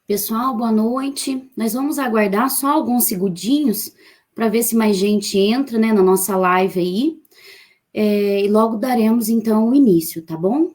Pessoal, boa noite. Nós vamos aguardar só alguns segundinhos para ver se mais gente entra, né, na nossa live aí. E logo daremos, então, o início, tá bom?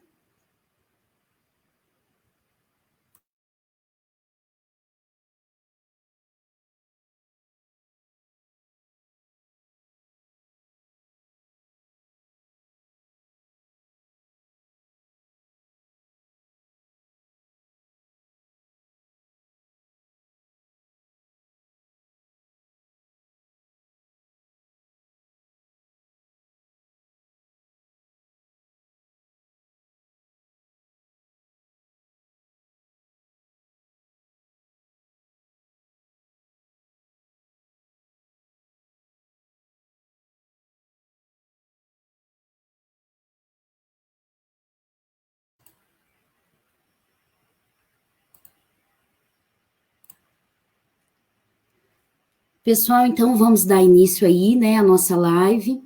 Pessoal, então vamos dar início aí, né, à nossa live.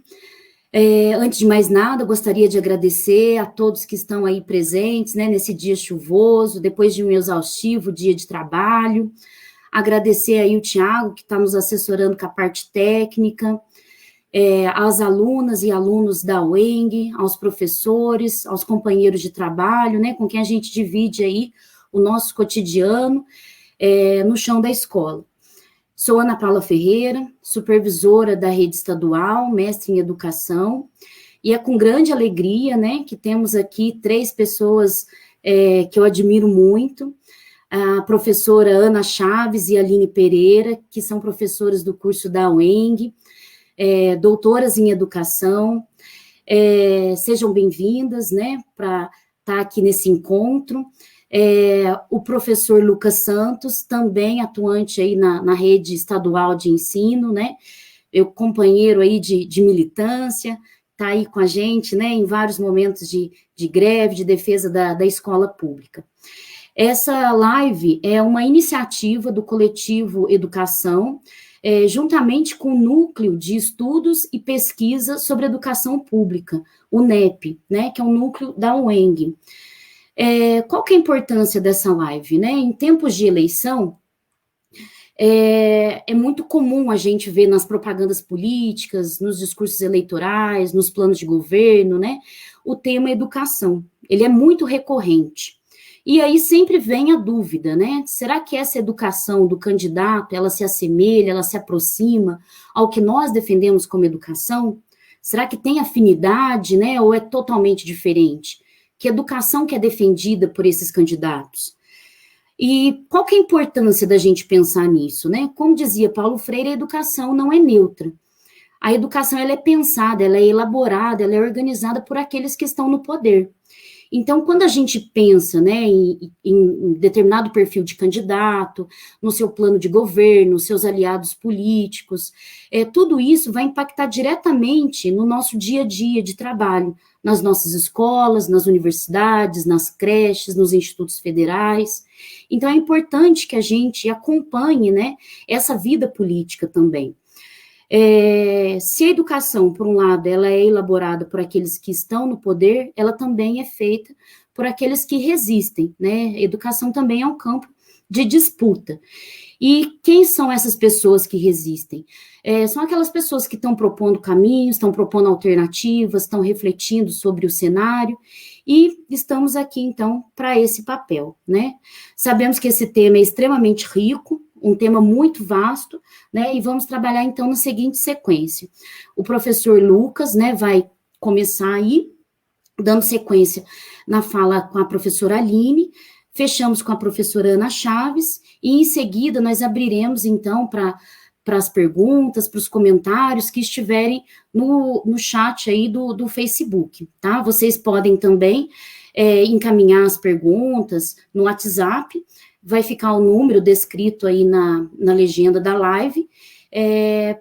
Antes de mais nada, eu gostaria de agradecer a todos que estão aí presentes, né, nesse dia chuvoso, depois de um exaustivo dia de trabalho. Agradecer aí o Tiago, que está nos assessorando com a parte técnica, às alunas e alunos da UENG, aos professores, aos companheiros de trabalho, né, com quem a gente divide aí o nosso cotidiano no chão da escola. Sou Ana Paula Ferreira, supervisora da rede estadual, mestre em educação, e é com grande alegria, né, que temos aqui três pessoas que eu admiro muito, a professora Ana Chaves e a Aline Pereira, que são professoras do curso da UENG, doutoras em educação. Sejam bem-vindas, né, para estar aqui nesse encontro. O professor Lucas Santos, também atuante aí na rede estadual de ensino, né, meu companheiro aí de militância, está aí com a gente, né, em vários momentos de greve, de defesa da escola pública. Essa live é uma iniciativa do coletivo Educação, juntamente com o Núcleo de Estudos e Pesquisa sobre Educação Pública, o NEP, né, que é um núcleo da UENG. Qual que é a importância dessa live, né? Em tempos de eleição, é muito comum a gente ver nas propagandas políticas, nos discursos eleitorais, nos planos de governo, né, o tema educação. Ele é muito recorrente. E aí sempre vem a dúvida, né? Será que essa educação do candidato, ela se assemelha, ela se aproxima ao que nós defendemos como educação? Será que tem afinidade, né? Ou é totalmente diferente? Que educação que é defendida por esses candidatos? E qual que é a importância da gente pensar nisso, né? Como dizia Paulo Freire, a educação não é neutra. A educação, ela é pensada, ela é elaborada, ela é organizada por aqueles que estão no poder. Então, quando a gente pensa, né, em determinado perfil de candidato, no seu plano de governo, seus aliados políticos, tudo isso vai impactar diretamente no nosso dia a dia de trabalho, nas nossas escolas, nas universidades, nas creches, nos institutos federais. Então, é importante que a gente acompanhe, né, essa vida política também. Se a educação, por um lado, ela é elaborada por aqueles que estão no poder, ela também é feita por aqueles que resistem, né? A educação também é um campo de disputa. E quem são essas pessoas que resistem? São aquelas pessoas que estão propondo caminhos, estão propondo alternativas, estão refletindo sobre o cenário, e estamos aqui, então, para esse papel, né? Sabemos que esse tema é extremamente rico, um tema muito vasto, né, e vamos trabalhar, então, na seguinte sequência. O professor Lucas, né, vai começar aí, dando sequência na fala com a professora Aline, fechamos com a professora Ana Chaves, e em seguida nós abriremos, então, para as perguntas, para os comentários que estiverem no chat aí do Facebook, tá? Vocês podem também encaminhar as perguntas no WhatsApp, vai ficar o número descrito aí na legenda da live,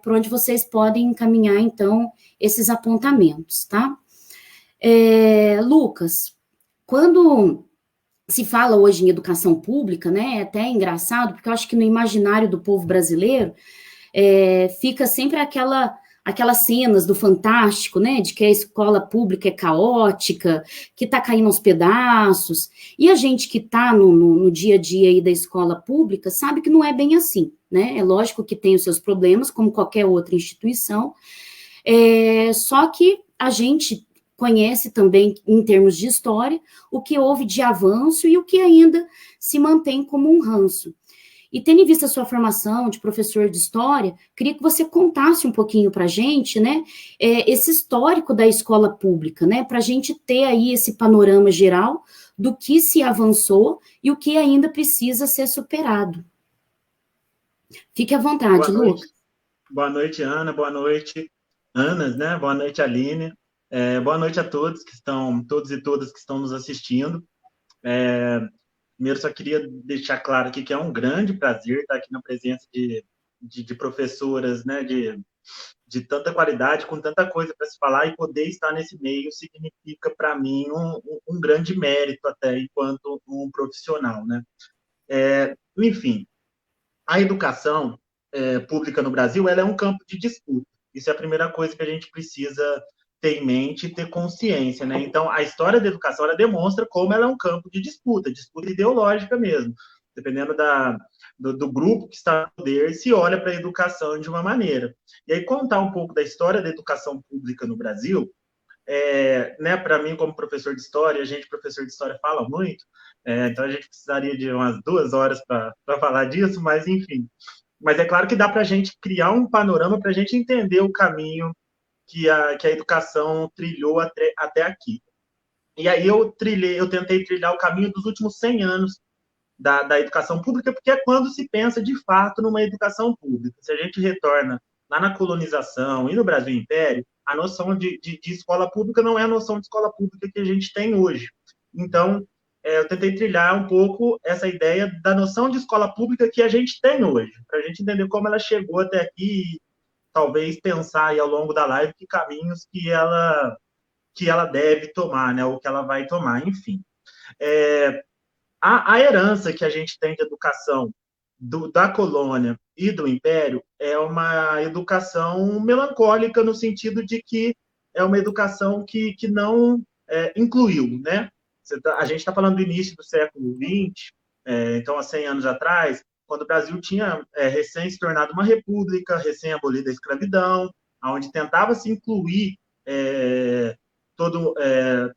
por onde vocês podem encaminhar, então, esses apontamentos, tá? Lucas, quando se fala hoje em educação pública, né, é até engraçado, porque eu acho que no imaginário do povo brasileiro, fica sempre aquelas cenas do Fantástico, né, de que a escola pública é caótica, que está caindo aos pedaços, e a gente que está no dia a dia aí da escola pública sabe que não é bem assim, né, é lógico que tem os seus problemas, como qualquer outra instituição, só que a gente conhece também, em termos de história, o que houve de avanço e o que ainda se mantém como um ranço. E tendo em vista a sua formação de professor de história, queria que você contasse um pouquinho para a gente, né, esse histórico da escola pública, né, para a gente ter aí esse panorama geral do que se avançou e o que ainda precisa ser superado. Fique à vontade, Boa noite. Lucas. Boa noite, Ana. Boa noite, Anas, né? Boa noite, Aline. Boa noite a todos que estão, todos e todas que estão nos assistindo. Primeiro, só queria deixar claro aqui que é um grande prazer estar aqui na presença de professoras, né? De tanta qualidade, com tanta coisa para se falar, e poder estar nesse meio significa, para mim, um grande mérito até enquanto um profissional, né? Enfim, a educação pública no Brasil, ela é um campo de disputa. Isso é a primeira coisa que a gente precisa ter em mente e ter consciência, né? Então, a história da educação, ela demonstra como ela é um campo de disputa ideológica mesmo. Dependendo do grupo que está no poder, se olha para a educação de uma maneira. E aí, contar um pouco da história da educação pública no Brasil, né, para mim, como professor de história, a gente, professor de história, fala muito, então a gente precisaria de umas 2 horas para falar disso, mas enfim. Mas é claro que dá para a gente criar um panorama para a gente entender o caminho que a educação trilhou até aqui. E aí eu tentei trilhar o caminho dos últimos 100 anos da educação pública, porque é quando se pensa de fato numa educação pública. Se a gente retorna lá na colonização e no Brasil Império, a noção de escola pública não é a noção de escola pública que a gente tem hoje. Então, eu tentei trilhar um pouco essa ideia da noção de escola pública que a gente tem hoje, para a gente entender como ela chegou até aqui e talvez pensar aí ao longo da live que caminhos que ela deve tomar, né, ou que ela vai tomar, enfim. A herança que a gente tem de educação da colônia e do império é uma educação melancólica no sentido de que é uma educação que não incluiu, né? A gente está falando do início do século XX, então há 100 anos atrás, quando o Brasil tinha recém se tornado uma república, recém abolida a escravidão, onde tentava se incluir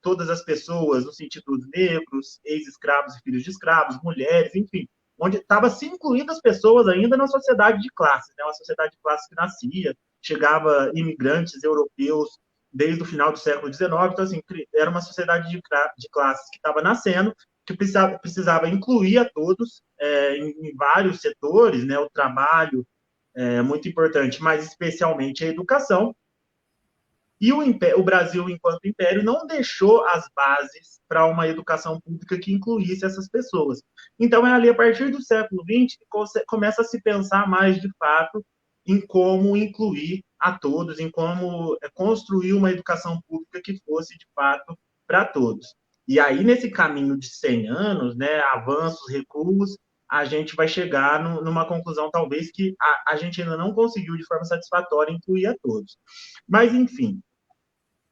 todas as pessoas, no sentido dos negros, ex-escravos e filhos de escravos, mulheres, enfim, onde estava se incluindo as pessoas ainda na sociedade de classes, né? Uma sociedade de classes que nascia, chegava imigrantes europeus desde o final do século XIX, então, assim, era uma sociedade de classes que estava nascendo, que precisava incluir a todos em vários setores, né? O trabalho é muito importante, mas especialmente a educação. E o Brasil, enquanto império, não deixou as bases para uma educação pública que incluísse essas pessoas. Então, é ali, a partir do século XX, que começa a se pensar mais, de fato, em como incluir a todos, em como construir uma educação pública que fosse, de fato, para todos. E aí, nesse caminho de 100 anos, né, avanços, recuos, a gente vai chegar numa conclusão, talvez, que a gente ainda não conseguiu, de forma satisfatória, incluir a todos. Mas, enfim,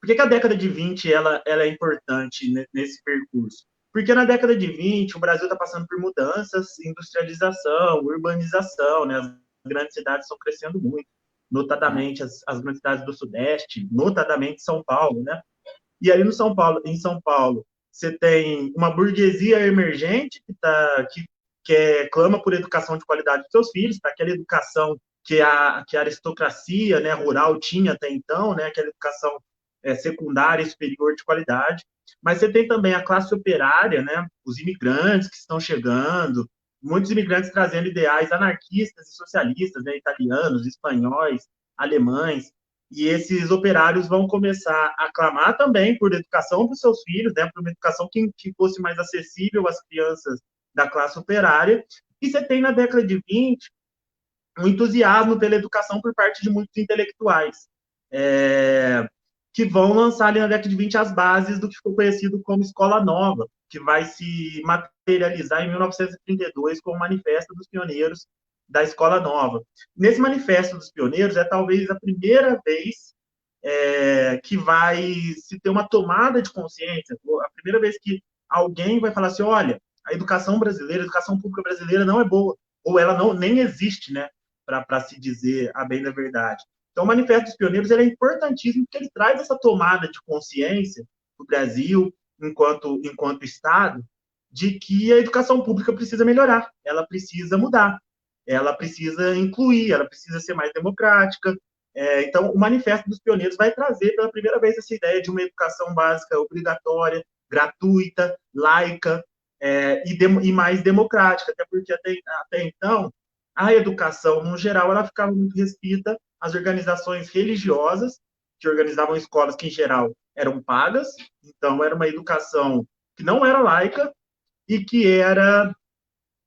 por que a década de 20 ela é importante nesse percurso? Porque na década de 20 o Brasil está passando por mudanças, industrialização, urbanização, né? As grandes cidades estão crescendo muito, notadamente as grandes cidades do Sudeste, notadamente São Paulo, né? E aí em São Paulo, você tem uma burguesia emergente que clama por educação de qualidade dos seus filhos, para aquela educação que a aristocracia, né, rural tinha até então, né, aquela educação secundária e superior de qualidade. Mas você tem também a classe operária, né, os imigrantes que estão chegando, muitos imigrantes trazendo ideais anarquistas e socialistas, né, italianos, espanhóis, alemães, e esses operários vão começar a clamar também por educação para os seus filhos, né, por uma educação que fosse mais acessível às crianças da classe operária. E você tem, na década de 20, um entusiasmo pela educação por parte de muitos intelectuais, que vão lançar ali na década de 20 as bases do que ficou conhecido como Escola Nova, que vai se materializar em 1932 com o Manifesto dos Pioneiros da Escola Nova. Nesse Manifesto dos Pioneiros, é talvez a primeira vez que vai se ter uma tomada de consciência, a primeira vez que alguém vai falar assim, olha, a educação brasileira, a educação pública brasileira não é boa, ou ela não, nem existe, né, para se dizer a bem da verdade. Então, o Manifesto dos Pioneiros ele é importantíssimo porque ele traz essa tomada de consciência do Brasil, enquanto Estado, de que a educação pública precisa melhorar, ela precisa mudar, ela precisa incluir, ela precisa ser mais democrática. Então, o Manifesto dos Pioneiros vai trazer pela primeira vez essa ideia de uma educação básica obrigatória, gratuita, laica e mais democrática, até porque até então a educação, no geral, ela ficava muito restrita às organizações religiosas, que organizavam escolas que, em geral, eram pagas, então era uma educação que não era laica e que era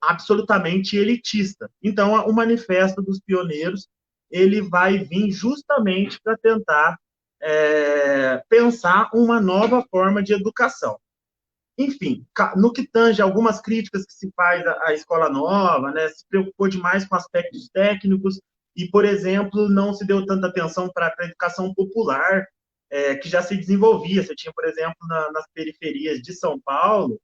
absolutamente elitista. Então, o Manifesto dos Pioneiros ele vai vir justamente para tentar pensar uma nova forma de educação. Enfim, no que tange algumas críticas que se faz à escola nova, né, se preocupou demais com aspectos técnicos e, por exemplo, não se deu tanta atenção para a educação popular, que já se desenvolvia. Você tinha, por exemplo, nas periferias de São Paulo,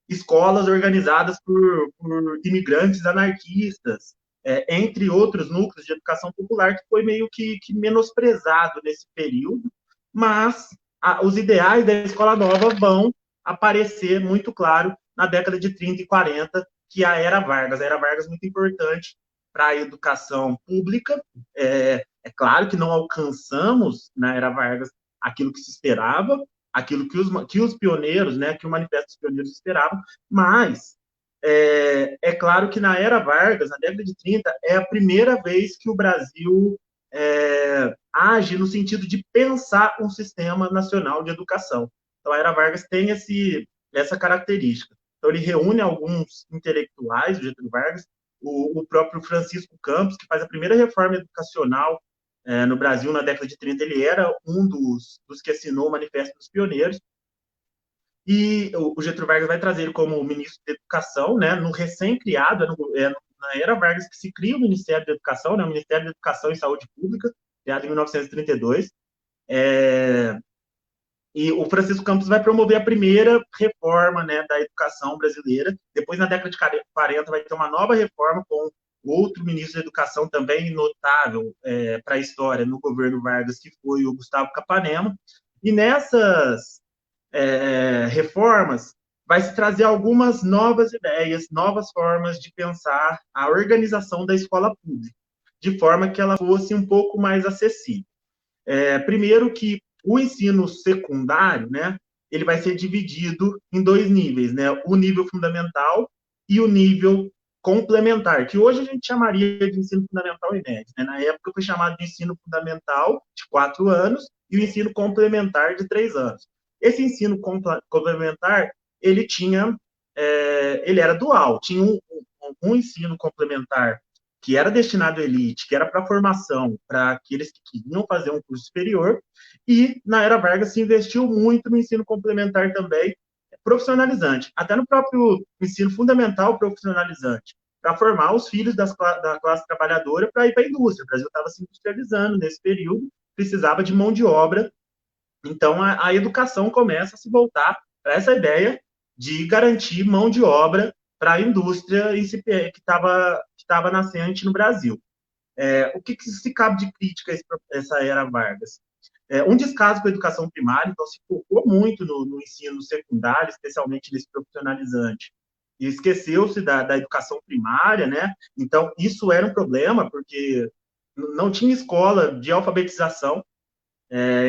escolas organizadas por imigrantes anarquistas, entre outros núcleos de educação popular, que foi meio que menosprezado nesse período, mas os ideais da escola nova vão aparecer muito claro na década de 30 e 40, que é a Era Vargas. A Era Vargas é muito importante para a educação pública. Claro que não alcançamos na Era Vargas aquilo que se esperava, aquilo que os pioneiros, né, que o Manifesto dos Pioneiros esperavam, mas claro que na Era Vargas, na década de 30, é a primeira vez que o Brasil age no sentido de pensar um sistema nacional de educação. Então, a Era Vargas tem essa característica. Então, ele reúne alguns intelectuais, o Getúlio Vargas, o próprio Francisco Campos, que faz a primeira reforma educacional no Brasil na década de 30, ele era um dos que assinou o Manifesto dos Pioneiros, e o Getúlio Vargas vai trazer ele como ministro da Educação, né, no recém-criado, na Era Vargas que se cria o Ministério da Educação, né, o Ministério da Educação e Saúde Pública, criado em 1932, e o Francisco Campos vai promover a primeira reforma, né, da educação brasileira. Depois, na década de 40, vai ter uma nova reforma com outro ministro da Educação também notável para a história no governo Vargas, que foi o Gustavo Capanema. E nessas reformas vai se trazer algumas novas ideias, novas formas de pensar a organização da escola pública, de forma que ela fosse um pouco mais acessível. Primeiro que o ensino secundário, né, ele vai ser dividido em dois níveis, né, o nível fundamental e o nível complementar, que hoje a gente chamaria de ensino fundamental e médio, né? Na época foi chamado de ensino fundamental, de 4 anos, e o ensino complementar, de 3 anos. Esse ensino complementar, ele era dual, tinha um ensino complementar que era destinado à elite, que era para formação, para aqueles que queriam fazer um curso superior, e na Era Vargas se investiu muito no ensino complementar também, profissionalizante, até no próprio ensino fundamental profissionalizante, para formar os filhos da classe trabalhadora para ir para a indústria. O Brasil estava se industrializando nesse período, precisava de mão de obra, então a educação começa a se voltar para essa ideia de garantir mão de obra para a indústria que estava nascente no Brasil. O que se cabe de crítica a essa Era Vargas? Um descaso com a educação primária, então se focou muito no ensino secundário, especialmente nesse profissionalizante, e esqueceu-se da educação primária, né? Então, isso era um problema, porque não tinha escola de alfabetização,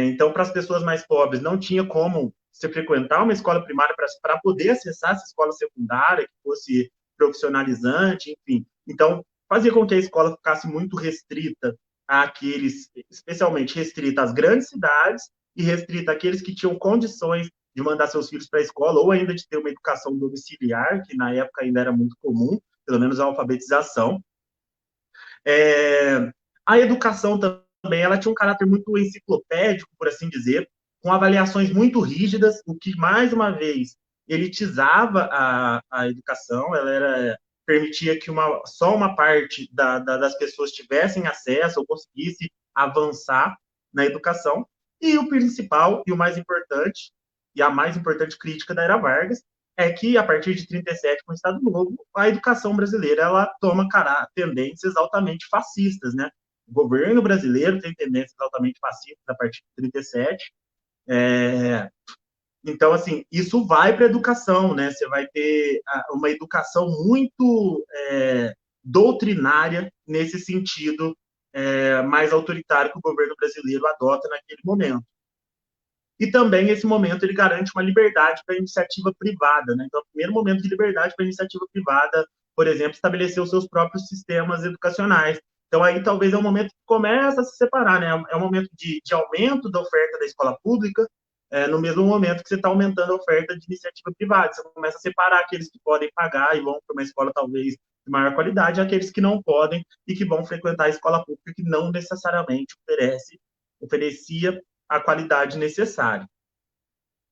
então, para as pessoas mais pobres, não tinha como se frequentar uma escola primária para poder acessar essa escola secundária, que fosse profissionalizante, enfim. Então, fazia com que a escola ficasse muito restrita àqueles, especialmente restrita às grandes cidades e restrita àqueles que tinham condições de mandar seus filhos para a escola ou ainda de ter uma educação domiciliar, que na época ainda era muito comum, pelo menos a alfabetização. A educação também ela tinha um caráter muito enciclopédico, por assim dizer, com avaliações muito rígidas, o que, mais uma vez, elitizava a educação, ela era permitia que só uma parte das pessoas tivessem acesso ou conseguisse avançar na educação. E o principal e o mais importante, e a mais importante crítica da era Vargas, é que, a partir de 37, com o Estado Novo, a educação brasileira ela toma tendências altamente fascistas, né? O governo brasileiro tem tendências altamente fascistas a partir de 37. Então, assim, isso vai para a educação, né? Você vai ter uma educação muito doutrinária nesse sentido mais autoritário que o governo brasileiro adota naquele momento. E também, esse momento, ele garante uma liberdade para a iniciativa privada, né? Então, o primeiro momento de liberdade para a iniciativa privada, por exemplo, estabelecer os seus próprios sistemas educacionais. Então, aí talvez é um momento que começa a se separar, né? É um momento de aumento da oferta da escola pública, no mesmo momento que você está aumentando a oferta de iniciativa privada. Você começa a separar aqueles que podem pagar e vão para uma escola talvez de maior qualidade, aqueles que não podem e que vão frequentar a escola pública, que não necessariamente oferecia a qualidade necessária.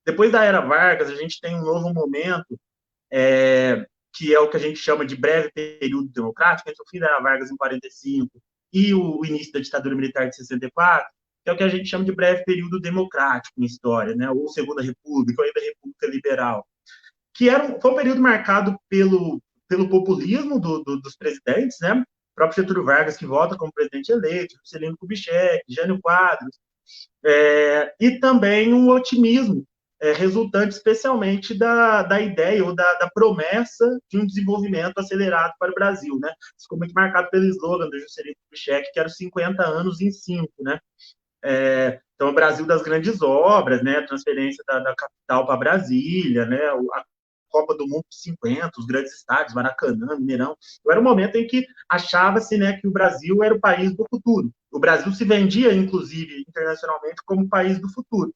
Depois da era Vargas, a gente tem um novo momento, que é o que a gente chama de breve período democrático, entre o fim da era Vargas em 45 e o início da ditadura militar de 64, que é o que a gente chama de breve período democrático em história, né? Ou Segunda República, ou ainda República Liberal, que foi um período marcado pelo populismo dos presidentes, né? O próprio Getúlio Vargas, que vota como presidente eleito, Juscelino Kubitschek, Jânio Quadros, e também um otimismo resultante especialmente da ideia ou da promessa de um desenvolvimento acelerado para o Brasil, né? Isso ficou muito marcado pelo slogan do Juscelino Kubitschek, que era os 50 anos em 5, né? Então, o Brasil das grandes obras, né? Transferência da capital para Brasília, né? A Copa do Mundo de 50, os grandes estádios, Maracanã, Mineirão. Era um momento em que achava-se, né, que o Brasil era o país do futuro. O Brasil se vendia, inclusive, internacionalmente como o país do futuro.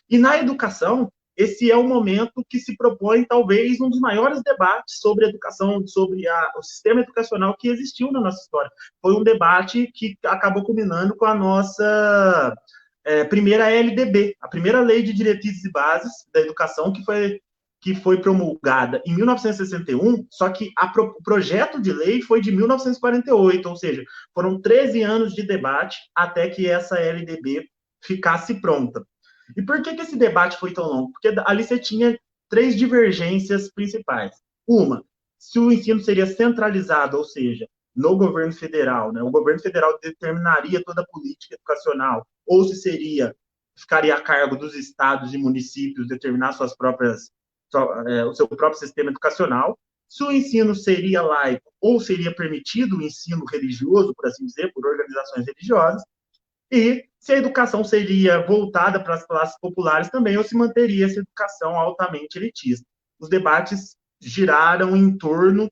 E na educação, esse é o momento que se propõe, talvez, um dos maiores debates sobre educação, sobre o sistema educacional que existiu na nossa história. Foi um debate que acabou culminando com a nossa primeira LDB, a primeira Lei de Diretrizes e Bases da Educação, que foi promulgada em 1961, só que o projeto de lei foi de 1948, ou seja, foram 13 anos de debate até que essa LDB ficasse pronta. E por que esse debate foi tão longo? Porque ali você tinha 3 divergências principais. Uma, se o ensino seria centralizado, ou seja, no governo federal, né? O governo federal determinaria toda a política educacional, ou se ficaria a cargo dos estados e municípios determinar o seu próprio sistema educacional, se o ensino seria laico ou seria permitido o ensino religioso, por assim dizer, por organizações religiosas, e se a educação seria voltada para as classes populares também, ou se manteria essa educação altamente elitista. Os debates giraram em torno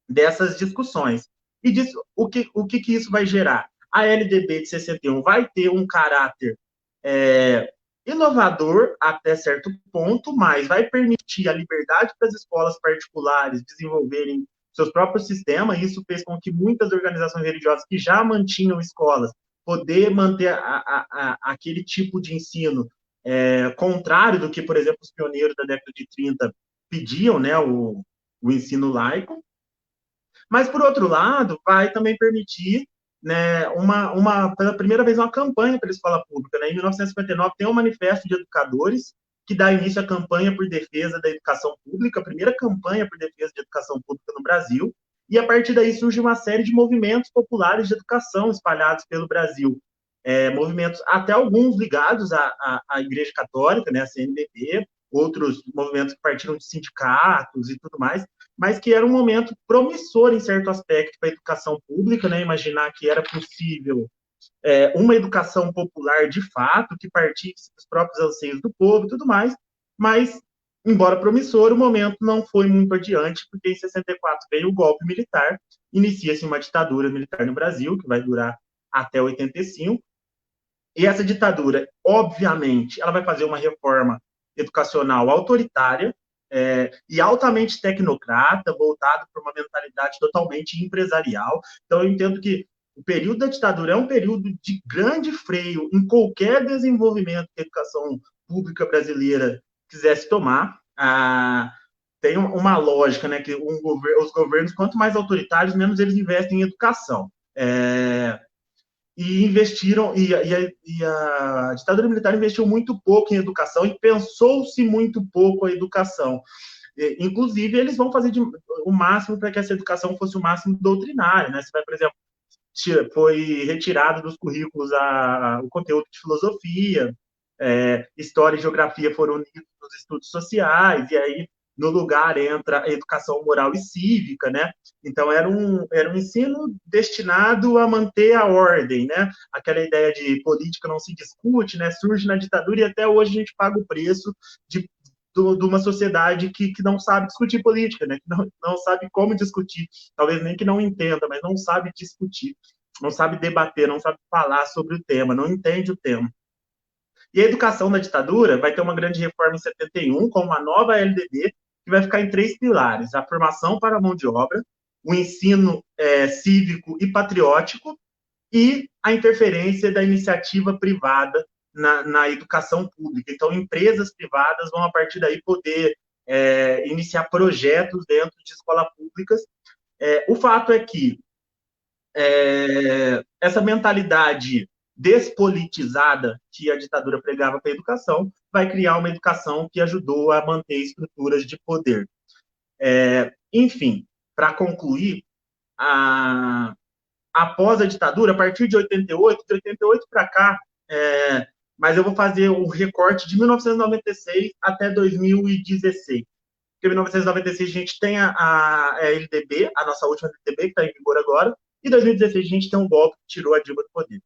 dessas discussões. E disso, o que isso vai gerar? A LDB de 61 vai ter um caráter inovador até certo ponto, mas vai permitir a liberdade para as escolas particulares desenvolverem seus próprios sistemas, e isso fez com que muitas organizações religiosas que já mantinham escolas poder manter aquele tipo de ensino contrário do que, por exemplo, os pioneiros da década de 30 pediam, né, o ensino laico. Mas, por outro lado, vai também permitir, né, pela primeira vez, uma campanha pela escola pública. Né? Em 1959, tem um manifesto de educadores que dá início à campanha por defesa da educação pública, a primeira campanha por defesa de educação pública no Brasil, e a partir daí surge uma série de movimentos populares de educação espalhados pelo Brasil. Movimentos, até alguns ligados à Igreja Católica, né, a CNBB, outros movimentos que partiram de sindicatos e tudo mais, mas que era um momento promissor em certo aspecto para a educação pública, né, imaginar que era possível uma educação popular de fato, que partisse dos próprios anseios do povo e tudo mais, mas, embora promissor, o momento não foi muito adiante, porque em 64 veio o golpe militar, inicia-se uma ditadura militar no Brasil, que vai durar até 85, e essa ditadura, obviamente, ela vai fazer uma reforma educacional autoritária e altamente tecnocrata, voltado para uma mentalidade totalmente empresarial. Então, eu entendo que o período da ditadura é um período de grande freio em qualquer desenvolvimento que a educação pública brasileira quisesse tomar. tem uma lógica, né, que os governos, quanto mais autoritários, menos eles investem em educação. E investiram, a ditadura militar investiu muito pouco em educação e pensou-se muito pouco a educação. Inclusive, eles vão fazer o máximo para que essa educação fosse o máximo doutrinária, né? Você vai, por exemplo, foi retirado dos currículos o conteúdo de filosofia, história e geografia foram unidos nos estudos sociais, e aí no lugar entra a educação moral e cívica, né? Então era um ensino destinado a manter a ordem, né? Aquela ideia de política não se discute, né? Surge na ditadura e até hoje a gente paga o preço de uma sociedade que não sabe discutir política, né? Que não sabe como discutir, talvez nem que não entenda, mas não sabe discutir, não sabe debater, não sabe falar sobre o tema, não entende o tema. E a educação na ditadura vai ter uma grande reforma em 71, com uma nova LDB, que vai ficar em 3 pilares: a formação para a mão de obra, o ensino cívico e patriótico, e a interferência da iniciativa privada na educação pública. Então, empresas privadas vão, a partir daí, poder iniciar projetos dentro de escolas públicas. O fato é que essa mentalidade despolitizada que a ditadura pregava para a educação vai criar uma educação que ajudou a manter estruturas de poder. Enfim, para concluir, após a ditadura, a partir de 88 para cá, mas eu vou fazer o recorte de 1996 até 2016. Porque em 1996 a gente tem a LDB, a nossa última LDB, que está em vigor agora, e em 2016 a gente tem um golpe que tirou a Dilma do poder.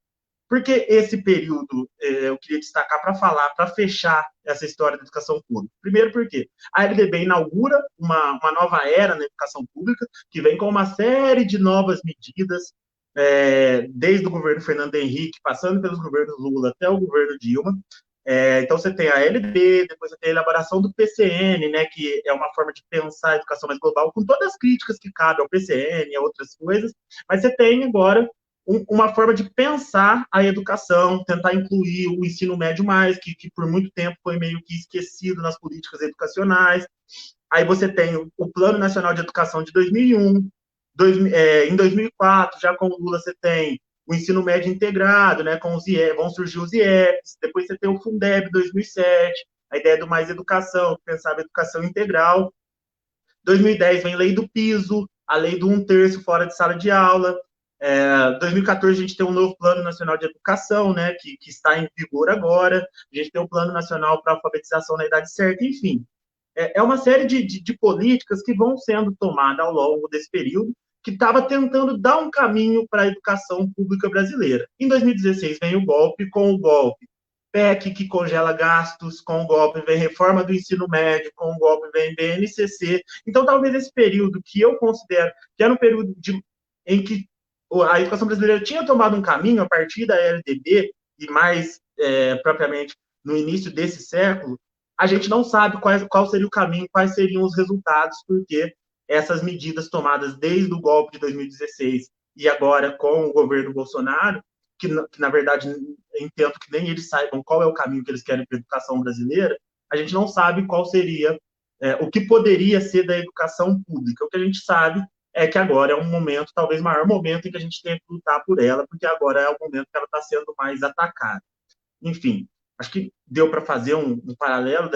Por que esse período eu queria destacar para fechar essa história da educação pública? Primeiro porque a LDB inaugura uma nova era na educação pública, que vem com uma série de novas medidas, desde o governo Fernando Henrique, passando pelos governos Lula até o governo Dilma. Então você tem a LDB, depois você tem a elaboração do PCN, né, que é uma forma de pensar a educação mais global, com todas as críticas que cabem ao PCN e a outras coisas, mas você tem agora uma forma de pensar a educação, tentar incluir o ensino médio mais, que por muito tempo foi meio que esquecido nas políticas educacionais. Aí você tem o Plano Nacional de Educação de 2001, em 2004, já com o Lula, você tem o ensino médio integrado, né, com os IEPs, vão surgir os IEPs, depois você tem o Fundeb 2007, a ideia do Mais Educação, que pensava educação integral. 2010 vem a lei do piso, a lei do 1/3 fora de sala de aula. 2014 a gente tem um novo Plano Nacional de Educação, né, que está em vigor agora. A gente tem o Plano Nacional para Alfabetização na Idade Certa, enfim. É uma série de políticas que vão sendo tomadas ao longo desse período, que estava tentando dar um caminho para a educação pública brasileira. Em 2016 vem o golpe, com o golpe PEC, que congela gastos, com o golpe vem reforma do ensino médio, com o golpe vem BNCC. Então, talvez esse período que eu considero que era um período em que a educação brasileira tinha tomado um caminho a partir da LDB, e mais propriamente no início desse século, a gente não sabe qual seria o caminho, quais seriam os resultados, porque essas medidas tomadas desde o golpe de 2016 e agora com o governo Bolsonaro, que na verdade entendo que nem eles saibam qual é o caminho que eles querem para a educação brasileira, a gente não sabe qual seria, o que poderia ser da educação pública. O que a gente sabe é que agora é um momento, talvez o maior momento em que a gente tem que lutar por ela, porque agora é o momento que ela está sendo mais atacada. Enfim, acho que deu para fazer um paralelo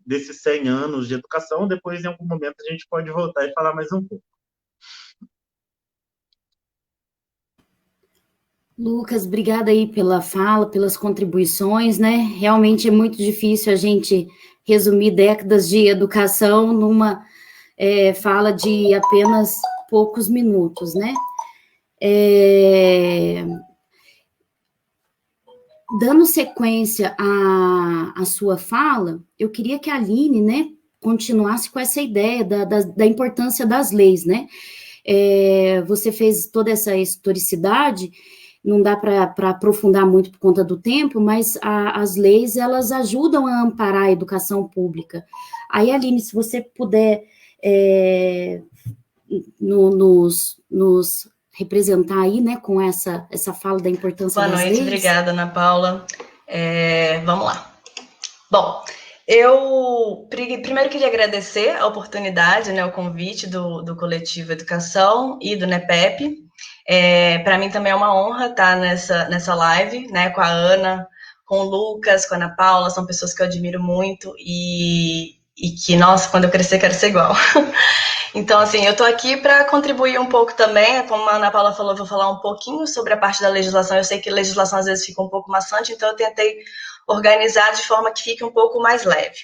desses 100 anos de educação. Depois, em algum momento, a gente pode voltar e falar mais um pouco. Lucas, obrigada aí pela fala, pelas contribuições, né? Realmente é muito difícil a gente resumir décadas de educação numa fala de apenas poucos minutos, né? Dando sequência à sua fala, eu queria que a Aline, né, continuasse com essa ideia da importância das leis, né? Você fez toda essa historicidade, não dá para aprofundar muito por conta do tempo, mas as leis, elas ajudam a amparar a educação pública. Aí, Aline, se você puder nos representar aí, né, com essa fala da importância das leis. Boa noite, obrigada, Ana Paula. Vamos lá. Bom, Eu primeiro queria agradecer a oportunidade, né, o convite do Coletivo Educação e do NEPEP. Para mim também é uma honra estar nessa live, né, com a Ana, com o Lucas, com a Ana Paula, são pessoas que eu admiro muito e que, nossa, quando eu crescer quero ser igual. Então, assim, eu estou aqui para contribuir um pouco também, como a Ana Paula falou, eu vou falar um pouquinho sobre a parte da legislação. Eu sei que legislação às vezes fica um pouco maçante, então eu tentei organizar de forma que fique um pouco mais leve.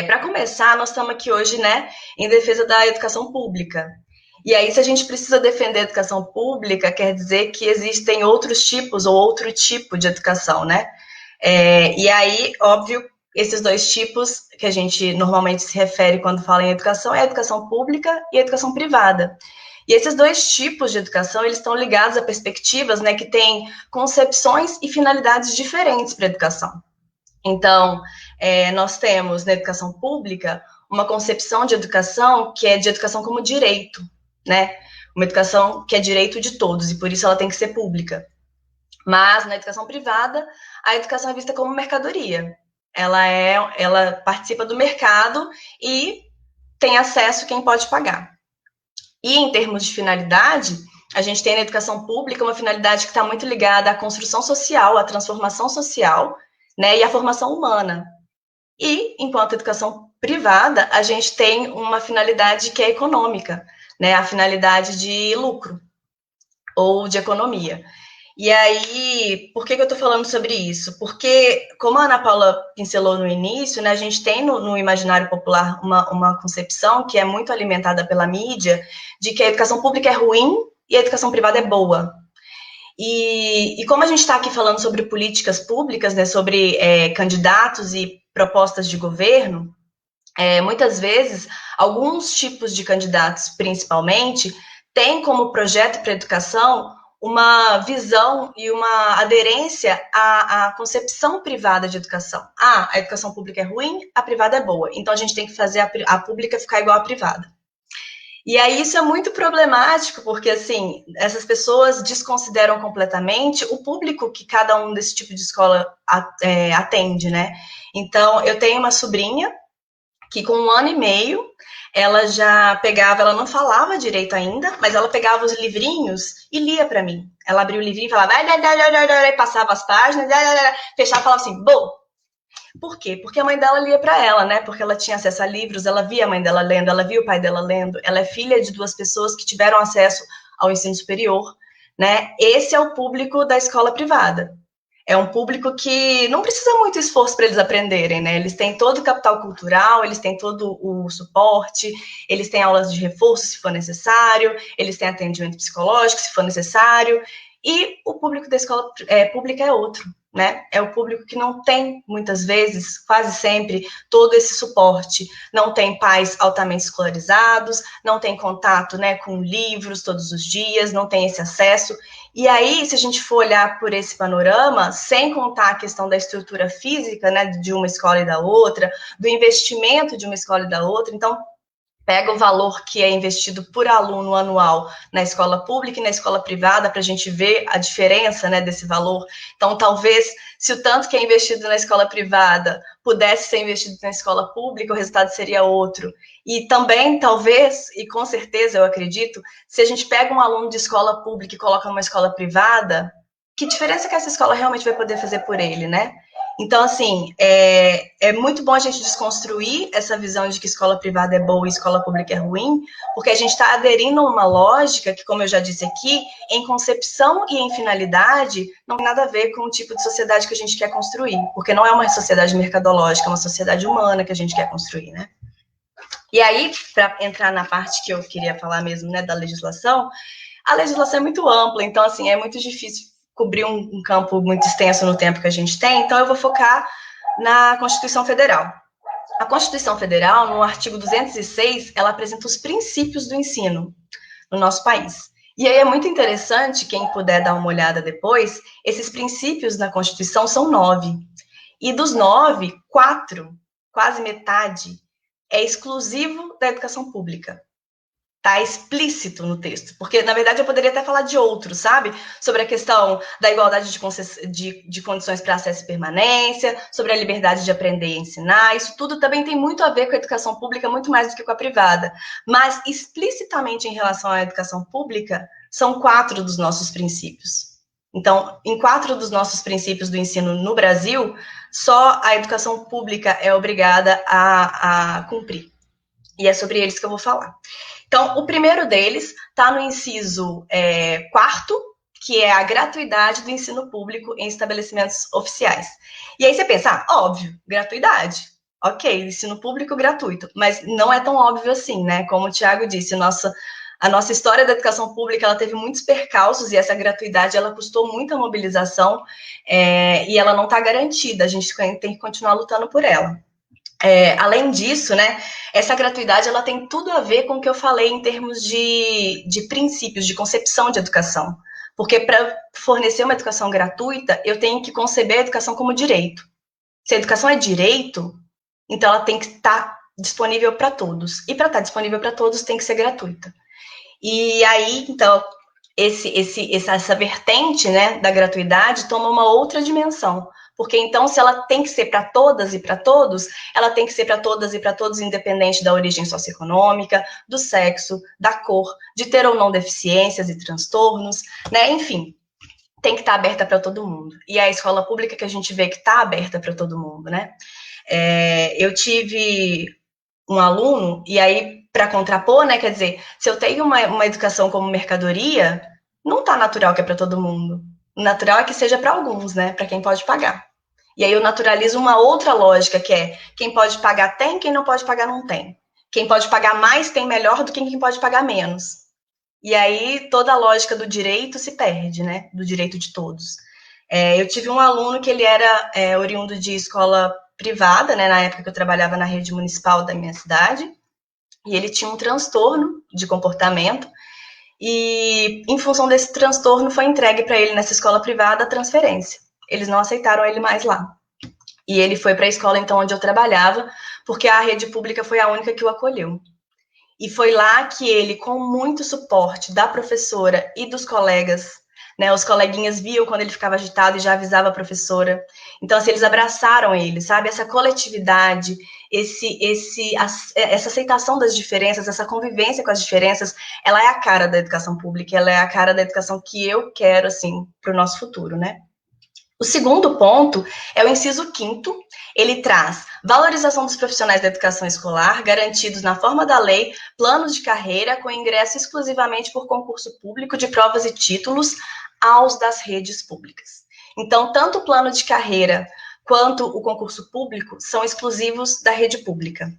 Para começar, nós estamos aqui hoje, né, em defesa da educação pública. E aí, se a gente precisa defender a educação pública, quer dizer que existem outros tipos ou outro tipo de educação, né? E aí, óbvio, esses dois tipos que a gente normalmente se refere quando fala em educação é a educação pública e a educação privada. E esses dois tipos de educação, eles estão ligados a perspectivas, né, que têm concepções e finalidades diferentes para a educação. Então, nós temos na educação pública uma concepção de educação que é de educação como direito, né? Uma educação que é direito de todos e por isso ela tem que ser pública. Mas na educação privada, a educação é vista como mercadoria. Ela participa do mercado e tem acesso quem pode pagar. E em termos de finalidade, a gente tem na educação pública uma finalidade que está muito ligada à construção social, à transformação social, né, e à formação humana. E, enquanto educação privada, a gente tem uma finalidade que é econômica, né, a finalidade de lucro ou de economia. E aí, por que eu estou falando sobre isso? Porque, como a Ana Paula pincelou no início, né, a gente tem no imaginário popular uma concepção que é muito alimentada pela mídia de que a educação pública é ruim e a educação privada é boa. E como a gente está aqui falando sobre políticas públicas, né, sobre candidatos e propostas de governo, muitas vezes, alguns tipos de candidatos, principalmente, têm como projeto para a educação uma visão e uma aderência à concepção privada de educação. A educação pública é ruim, a privada é boa. Então, a gente tem que fazer a pública ficar igual à privada. E aí isso é muito problemático, porque, assim, essas pessoas desconsideram completamente o público que cada um desse tipo de escola atende, né? Então, eu tenho uma sobrinha que com 1 ano e meio, ela já pegava, ela não falava direito ainda, mas ela pegava os livrinhos e lia para mim. Ela abria o livrinho e falava, passava as páginas, fechava e falava assim, bom. Por quê? Porque a mãe dela lia para ela, né? Porque ela tinha acesso a livros, ela via a mãe dela lendo, ela via o pai dela lendo. Ela é filha de 2 pessoas que tiveram acesso ao ensino superior, né? Esse é o público da escola privada. É um público que não precisa muito esforço para eles aprenderem, né? Eles têm todo o capital cultural, eles têm todo o suporte, eles têm aulas de reforço se for necessário, eles têm atendimento psicológico se for necessário, e o público da escola pública é outro, né? É o público que não tem, muitas vezes, quase sempre, todo esse suporte. Não tem pais altamente escolarizados, não tem contato, né, com livros todos os dias, não tem esse acesso. E aí, se a gente for olhar por esse panorama, sem contar a questão da estrutura física, né, de uma escola e da outra, do investimento de uma escola e da outra, então, pega o valor que é investido por aluno anual na escola pública e na escola privada para a gente ver a diferença, né, desse valor. Então, talvez, se o tanto que é investido na escola privada pudesse ser investido na escola pública, o resultado seria outro. E também, talvez, e com certeza eu acredito, se a gente pega um aluno de escola pública e coloca numa escola privada, que diferença que essa escola realmente vai poder fazer por ele, né? Então, assim, é muito bom a gente desconstruir essa visão de que escola privada é boa e escola pública é ruim, porque a gente está aderindo a uma lógica que, como eu já disse aqui, em concepção e em finalidade, não tem nada a ver com o tipo de sociedade que a gente quer construir, porque não é uma sociedade mercadológica, é uma sociedade humana que a gente quer construir, né? E aí, para entrar na parte que eu queria falar mesmo, né, da legislação, a legislação é muito ampla, então, assim, é muito difícil cobrir um campo muito extenso no tempo que a gente tem, então eu vou focar na Constituição Federal. A Constituição Federal, no artigo 206, ela apresenta os princípios do ensino no nosso país. E aí é muito interessante, quem puder dar uma olhada depois, esses princípios da Constituição são 9. E dos 9, 4, quase metade, é exclusivo da educação pública. Está explícito no texto, porque, na verdade, eu poderia até falar de outros, sabe? Sobre a questão da igualdade de condições para acesso e permanência, sobre a liberdade de aprender e ensinar, isso tudo também tem muito a ver com a educação pública, muito mais do que com a privada. Mas, explicitamente em relação à educação pública, são 4 dos nossos princípios. Então, em 4 dos nossos princípios do ensino no Brasil, só a educação pública é obrigada a cumprir. E é sobre eles que eu vou falar. Então, o primeiro deles está no inciso 4º, que é a gratuidade do ensino público em estabelecimentos oficiais. E aí você pensa, óbvio, gratuidade. Ok, ensino público gratuito. Mas não é tão óbvio assim, né? Como o Tiago disse, a nossa história da educação pública, ela teve muitos percalços e essa gratuidade, ela custou muita mobilização e ela não está garantida. A gente tem que continuar lutando por ela. Além disso, né, essa gratuidade ela tem tudo a ver com o que eu falei em termos de princípios, de concepção de educação. Porque para fornecer uma educação gratuita, eu tenho que conceber a educação como direito. Se a educação é direito, então ela tem que estar disponível para todos. E para estar disponível para todos, tem que ser gratuita. E aí, então, essa vertente, né, da gratuidade toma uma outra dimensão. Porque, então, se ela tem que ser para todas e para todos, ela tem que ser para todas e para todos, independente da origem socioeconômica, do sexo, da cor, de ter ou não deficiências e transtornos, né? Enfim, tem que estar aberta para todo mundo. E é a escola pública que a gente vê que está aberta para todo mundo, né? Eu tive um aluno, e aí, para contrapor, né, quer dizer, se eu tenho uma educação como mercadoria, não está natural que é para todo mundo. O natural é que seja para alguns, né, para quem pode pagar. E aí eu naturalizo uma outra lógica, que é quem pode pagar tem, quem não pode pagar não tem. Quem pode pagar mais tem melhor do que quem pode pagar menos. E aí toda a lógica do direito se perde, né, do direito de todos. Eu tive um aluno que ele era oriundo de escola privada, né, na época que eu trabalhava na rede municipal da minha cidade, e ele tinha um transtorno de comportamento, e em função desse transtorno foi entregue para ele nessa escola privada a transferência. Eles não aceitaram ele mais lá. E ele foi para a escola, então, onde eu trabalhava, porque a rede pública foi a única que o acolheu. E foi lá que ele, com muito suporte da professora e dos colegas, né, os coleguinhas viam quando ele ficava agitado e já avisava a professora. Então, assim, eles abraçaram ele, sabe? Essa coletividade, essa aceitação das diferenças, essa convivência com as diferenças, ela é a cara da educação pública, ela é a cara da educação que eu quero, assim, para o nosso futuro, né? O segundo ponto é o inciso 5º, ele traz valorização dos profissionais da educação escolar, garantidos na forma da lei, planos de carreira com ingresso exclusivamente por concurso público de provas e títulos aos das redes públicas. Então, tanto o plano de carreira quanto o concurso público são exclusivos da rede pública.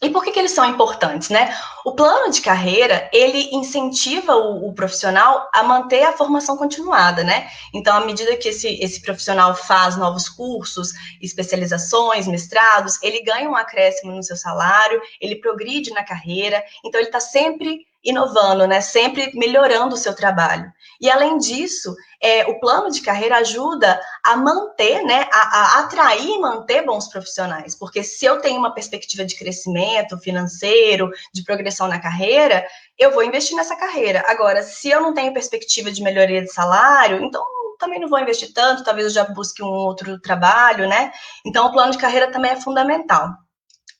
E por que eles são importantes, né? O plano de carreira, ele incentiva o profissional a manter a formação continuada, né? Então, à medida que esse profissional faz novos cursos, especializações, mestrados, ele ganha um acréscimo no seu salário, ele progride na carreira, então ele está sempre inovando, né? Sempre melhorando o seu trabalho. E, além disso, o plano de carreira ajuda a manter, né, a atrair e manter bons profissionais, porque se eu tenho uma perspectiva de crescimento financeiro, de progressão na carreira, eu vou investir nessa carreira. Agora, se eu não tenho perspectiva de melhoria de salário, então também não vou investir tanto, talvez eu já busque um outro trabalho, né? Então, o plano de carreira também é fundamental.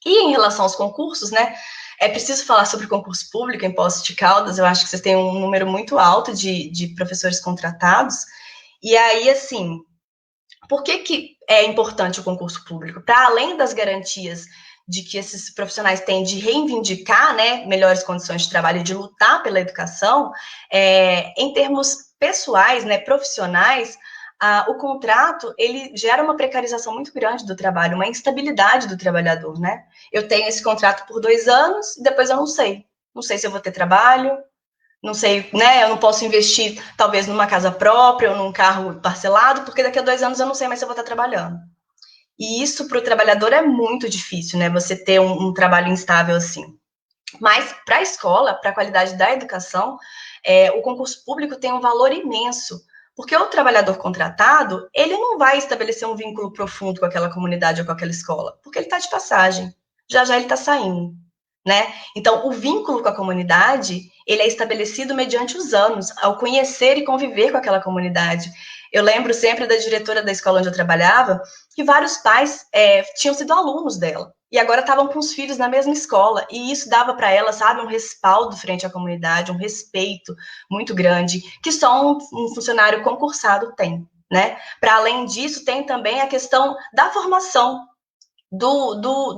E em relação aos concursos, né, é preciso falar sobre concurso público em Poços de Caldas, eu acho que vocês têm um número muito alto de professores contratados, e aí, assim, por que é importante o concurso público? Para além das garantias de que esses profissionais têm de reivindicar, né, melhores condições de trabalho e de lutar pela educação, em termos pessoais, né, profissionais, o contrato, ele gera uma precarização muito grande do trabalho, uma instabilidade do trabalhador, né? Eu tenho esse contrato por 2 anos e depois eu não sei. Não sei se eu vou ter trabalho, não sei, né? Eu não posso investir, talvez, numa casa própria ou num carro parcelado, porque daqui a 2 anos eu não sei mais se eu vou estar trabalhando. E isso para o trabalhador é muito difícil, né? Você ter um trabalho instável assim. Mas para a escola, para a qualidade da educação, o concurso público tem um valor imenso, porque o trabalhador contratado, ele não vai estabelecer um vínculo profundo com aquela comunidade ou com aquela escola, porque ele está de passagem, já já ele está saindo. né? Então, o vínculo com a comunidade, ele é estabelecido mediante os anos, ao conhecer e conviver com aquela comunidade. Eu lembro sempre da diretora da escola onde eu trabalhava, que vários pais tinham sido alunos dela, e agora estavam com os filhos na mesma escola, e isso dava para ela, sabe, um respaldo frente à comunidade, um respeito muito grande, que só um funcionário concursado tem, né? Para além disso, tem também a questão da formação,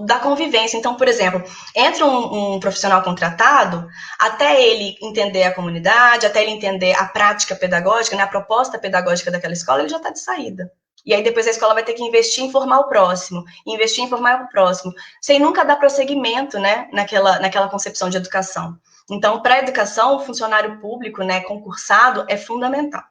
da convivência. Então, por exemplo, entra um profissional contratado, até ele entender a comunidade, até ele entender a prática pedagógica, né, a proposta pedagógica daquela escola, ele já está de saída. E aí depois a escola vai ter que investir em formar o próximo, investir em formar o próximo, sem nunca dar prosseguimento, né, naquela concepção de educação. Então, para a educação, o funcionário público, né, concursado, é fundamental.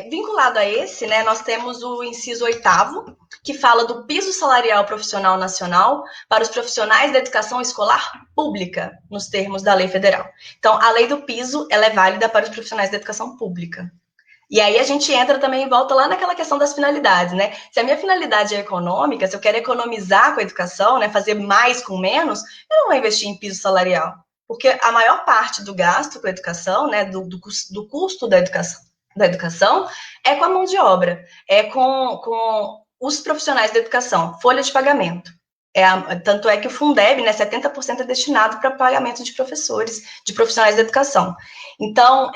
Vinculado a esse, né, nós temos o inciso 8º, que fala do piso salarial profissional nacional para os profissionais da educação escolar pública, nos termos da lei federal. Então, a lei do piso, ela é válida para os profissionais da educação pública. E aí a gente entra também e volta lá naquela questão das finalidades, né? Se a minha finalidade é econômica, se eu quero economizar com a educação, né, fazer mais com menos, eu não vou investir em piso salarial. Porque a maior parte do gasto com a educação, né, do custo da educação é com a mão de obra, é com os profissionais da educação, folha de pagamento. Tanto é que o Fundeb, né, 70% é destinado para pagamento de professores, de profissionais da educação. Então,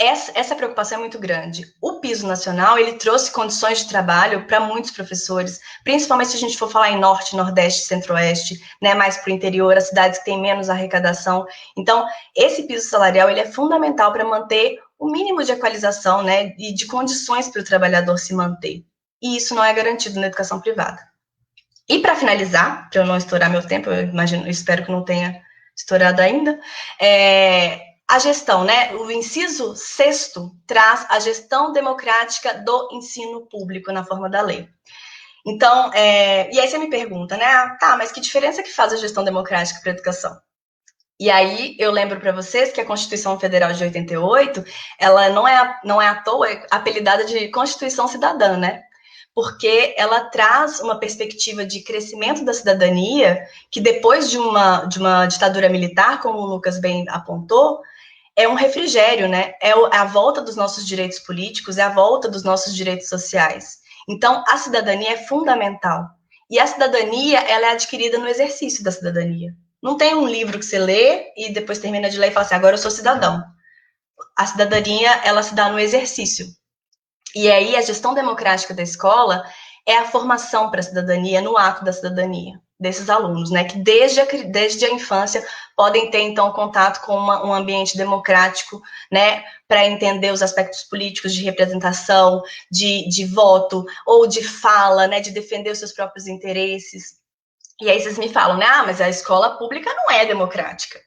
essa preocupação é muito grande. O piso nacional, ele trouxe condições de trabalho para muitos professores, principalmente se a gente for falar em Norte, Nordeste, Centro-Oeste, né, mais para o interior, as cidades que têm menos arrecadação. Então, esse piso salarial, ele é fundamental para manter o mínimo de equalização, né, e de condições para o trabalhador se manter. E isso não é garantido na educação privada. E para finalizar, para eu não estourar meu tempo, eu espero que não tenha estourado ainda, a gestão, né? O inciso 6º traz a gestão democrática do ensino público na forma da lei. Então, e aí você me pergunta, né? Tá, mas que diferença que faz a gestão democrática para a educação? E aí eu lembro para vocês que a Constituição Federal de 88, ela não é à toa apelidada de Constituição Cidadã, né? Porque ela traz uma perspectiva de crescimento da cidadania que depois de uma ditadura militar, como o Lucas bem apontou, é um refrigério, né? É a volta dos nossos direitos políticos, é a volta dos nossos direitos sociais. Então, a cidadania é fundamental. E a cidadania, ela é adquirida no exercício da cidadania. Não tem um livro que você lê e depois termina de ler e fala assim, agora eu sou cidadão. A cidadania, ela se dá no exercício. E aí, a gestão democrática da escola é a formação para a cidadania, no ato da cidadania desses alunos, né, que desde a infância podem ter, então, contato com um ambiente democrático, né, para entender os aspectos políticos de representação, de voto, ou de fala, né, de defender os seus próprios interesses. E aí vocês me falam, né, mas a escola pública não é democrática.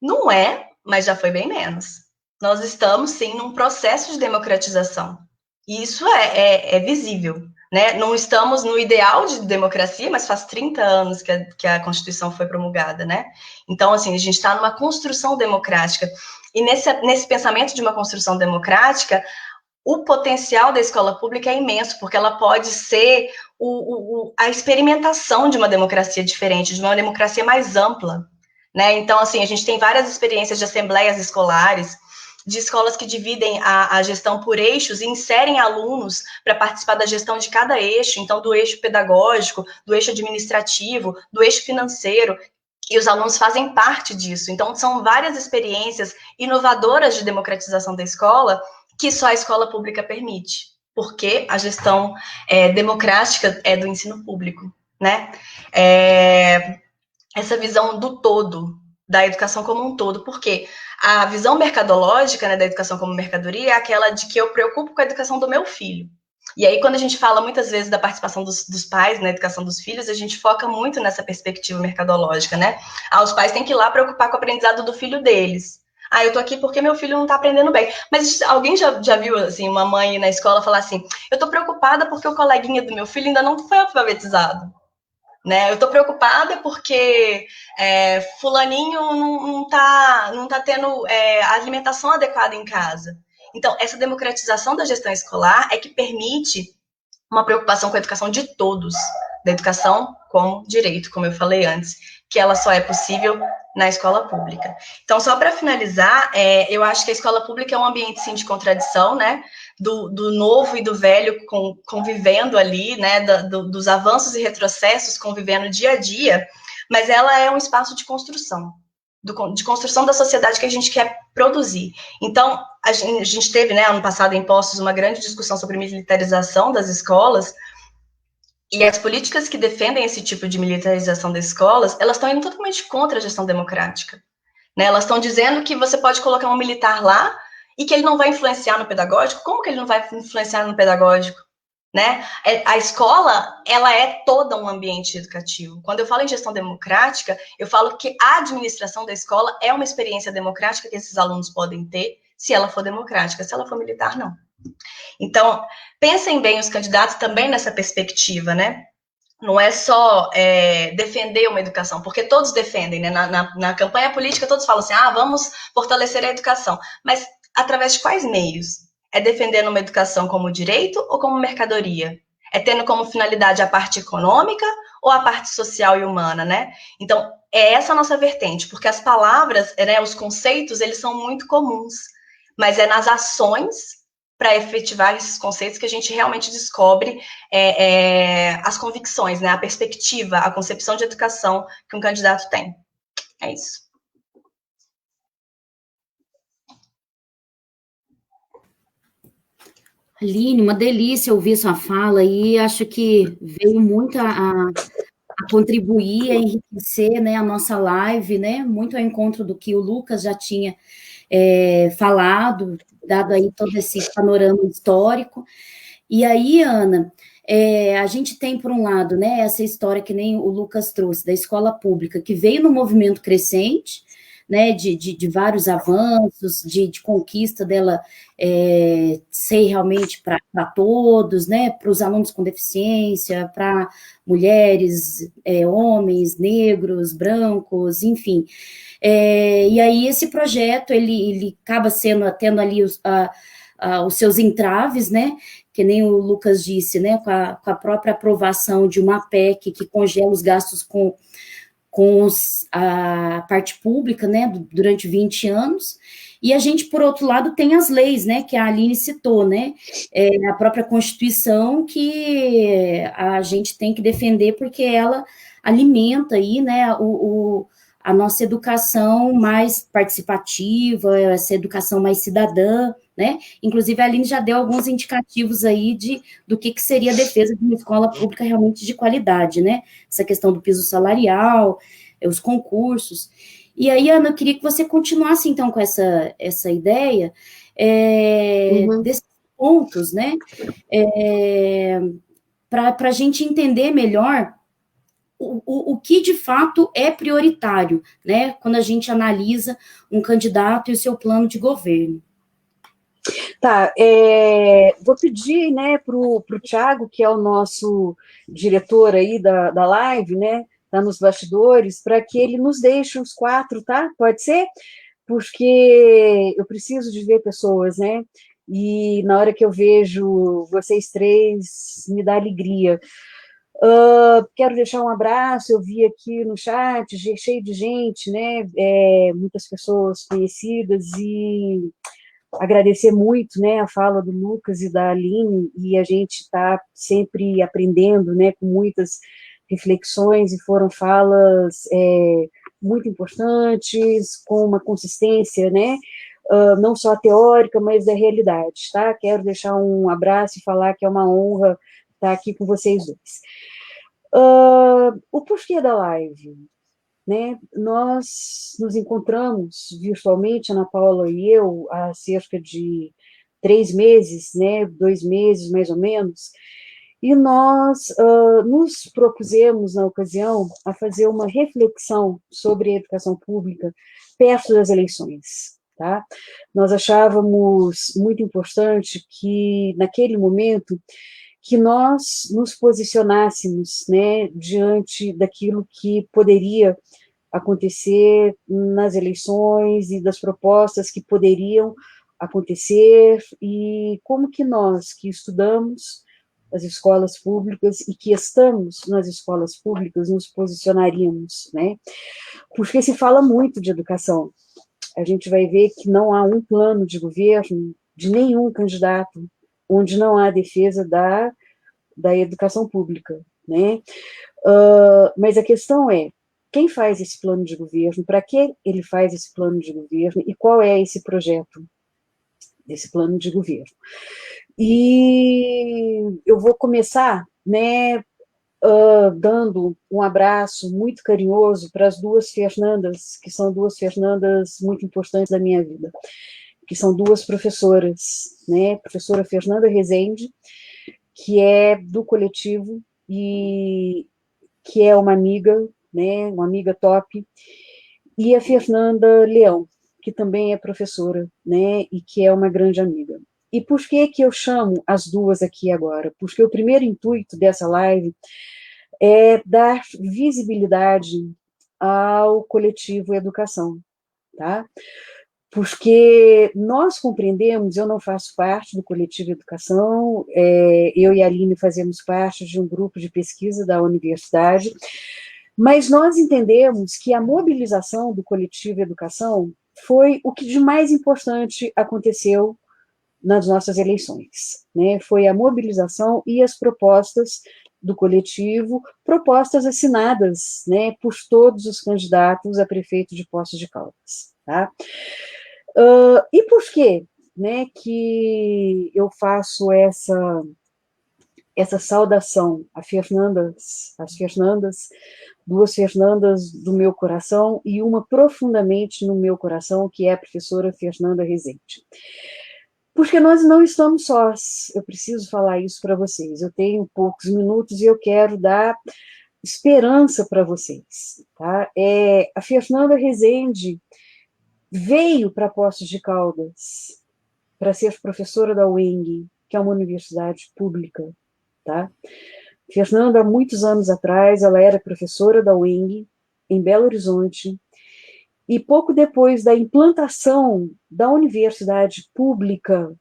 Não é, mas já foi bem menos. Nós estamos, sim, num processo de democratização. E isso é visível. Né? Não estamos no ideal de democracia, mas faz 30 anos que a Constituição foi promulgada, né? Então, assim, a gente está numa construção democrática. E nesse pensamento de uma construção democrática, o potencial da escola pública é imenso, porque ela pode ser a experimentação de uma democracia diferente, de uma democracia mais ampla, né? Então, assim, a gente tem várias experiências de assembleias escolares, de escolas que dividem a gestão por eixos e inserem alunos para participar da gestão de cada eixo, então do eixo pedagógico, do eixo administrativo, do eixo financeiro, e os alunos fazem parte disso. Então, são várias experiências inovadoras de democratização da escola que só a escola pública permite, porque a gestão democrática é do ensino público, né? Essa visão do todo, da educação como um todo, porque a visão mercadológica, né, da educação como mercadoria é aquela de que eu preocupo com a educação do meu filho. E aí, quando a gente fala muitas vezes da participação dos pais na educação dos filhos, a gente foca muito nessa perspectiva mercadológica, né? Os pais têm que ir lá preocupar com o aprendizado do filho deles. Eu tô aqui porque meu filho não tá aprendendo bem. Mas alguém já viu, assim, uma mãe na escola falar assim, eu tô preocupada porque o coleguinha do meu filho ainda não foi alfabetizado. Né? Eu estou preocupada porque fulaninho não tá tendo a alimentação adequada em casa. Então, essa democratização da gestão escolar é que permite uma preocupação com a educação de todos, da educação como direito, como eu falei antes, que ela só é possível na escola pública. Então, só para finalizar, eu acho que a escola pública é um ambiente, sim, de contradição, né, do novo e do velho convivendo ali, né, dos avanços e retrocessos convivendo dia a dia, mas ela é um espaço de construção, de construção da sociedade que a gente quer produzir. Então, a gente teve, né, ano passado em Postos, uma grande discussão sobre militarização das escolas, e as políticas que defendem esse tipo de militarização das escolas, elas estão indo totalmente contra a gestão democrática, né? Elas estão dizendo que você pode colocar um militar lá e que ele não vai influenciar no pedagógico. Como que ele não vai influenciar no pedagógico? Né? A escola, ela é toda um ambiente educativo. Quando eu falo em gestão democrática, eu falo que a administração da escola é uma experiência democrática que esses alunos podem ter, se ela for democrática. Se ela for militar, não. Então, pensem bem os candidatos também nessa perspectiva, né? Não é só defender uma educação, porque todos defendem, né? Na campanha política, todos falam assim, vamos fortalecer a educação. Mas através de quais meios? É defendendo uma educação como direito ou como mercadoria? É tendo como finalidade a parte econômica ou a parte social e humana, né? Então, é essa a nossa vertente, porque as palavras, né, os conceitos, eles são muito comuns, mas é nas ações para efetivar esses conceitos que a gente realmente descobre as convicções, né, a perspectiva, a concepção de educação que um candidato tem. É isso. Aline, uma delícia ouvir sua fala e acho que veio muito a contribuir, a enriquecer, né, a nossa live, né, muito ao encontro do que o Lucas já tinha falado, dado aí todo esse panorama histórico. E aí, Ana, a gente tem, por um lado, né, essa história que nem o Lucas trouxe, da escola pública, que veio no movimento crescente, né, de vários avanços, de conquista dela ser realmente para todos, né, para os alunos com deficiência, para mulheres, homens, negros, brancos, enfim. E aí esse projeto, ele acaba tendo ali os seus entraves, né, que nem o Lucas disse, né, com a própria aprovação de uma PEC que congela os gastos com a parte pública, né, durante 20 anos, e a gente, por outro lado, tem as leis, né, que a Aline citou, né, a própria Constituição que a gente tem que defender porque ela alimenta aí, né, a nossa educação mais participativa, essa educação mais cidadã, né? Inclusive, a Aline já deu alguns indicativos aí do que seria a defesa de uma escola pública realmente de qualidade, né? Essa questão do piso salarial, os concursos. E aí, Ana, eu queria que você continuasse, então, com essa ideia desses pontos, né? Para a gente entender melhor o que de fato é prioritário, né, quando a gente analisa um candidato e o seu plano de governo. Tá, vou pedir, né, para o Thiago, que é o nosso diretor aí da live, né, tá nos bastidores, para que ele nos deixe os 4, tá? Pode ser? Porque eu preciso de ver pessoas, né, e na hora que eu vejo vocês 3, me dá alegria. Quero deixar um abraço, eu vi aqui no chat, cheio de gente, né, muitas pessoas conhecidas, e agradecer muito, né, a fala do Lucas e da Aline, e a gente está sempre aprendendo, né, com muitas reflexões, e foram falas muito importantes, com uma consistência, né, não só teórica, mas da realidade, tá? Quero deixar um abraço e falar que é uma honra estar aqui com vocês dois. O porquê da live? Né? Nós nos encontramos virtualmente, Ana Paula e eu, há cerca de 3 meses, né, 2 meses mais ou menos, e nós nos propusemos, na ocasião, a fazer uma reflexão sobre a educação pública perto das eleições. Tá? Nós achávamos muito importante que, naquele momento, que nós nos posicionássemos, né, diante daquilo que poderia acontecer nas eleições e das propostas que poderiam acontecer, e como que nós, que estudamos as escolas públicas e que estamos nas escolas públicas nos posicionaríamos, né? Porque se fala muito de educação. A gente vai ver que não há um plano de governo de nenhum candidato onde não há defesa da educação pública, né? Mas a questão é, quem faz esse plano de governo, para que ele faz esse plano de governo e qual é esse projeto desse plano de governo? E eu vou começar, né, dando um abraço muito carinhoso para as duas Fernandas, que são duas Fernandas muito importantes da minha vida, que são duas professoras, né, professora Fernanda Rezende, que é do coletivo e que é uma amiga, né, uma amiga top, e a Fernanda Leão, que também é professora, né, e que é uma grande amiga. E por que eu chamo as duas aqui agora? Porque o primeiro intuito dessa live é dar visibilidade ao coletivo Educação, tá? Porque nós compreendemos, eu não faço parte do coletivo Educação, eu e a Aline fazemos parte de um grupo de pesquisa da universidade, mas nós entendemos que a mobilização do coletivo Educação foi o que de mais importante aconteceu nas nossas eleições, né? Foi a mobilização e as propostas do coletivo, propostas assinadas, né, por todos os candidatos a prefeito de Poços de Caldas, tá? E por que, né, que eu faço essa saudação às Fernandas, duas Fernandas do meu coração e uma profundamente no meu coração, que é a professora Fernanda Rezende? Porque nós não estamos sós, eu preciso falar isso para vocês, eu tenho poucos minutos e eu quero dar esperança para vocês, tá? A Fernanda Rezende veio para Poços de Caldas para ser professora da UENG, que é uma universidade pública, tá? Fernanda, há muitos anos atrás, ela era professora da UENG, em Belo Horizonte, e pouco depois da implantação da universidade pública,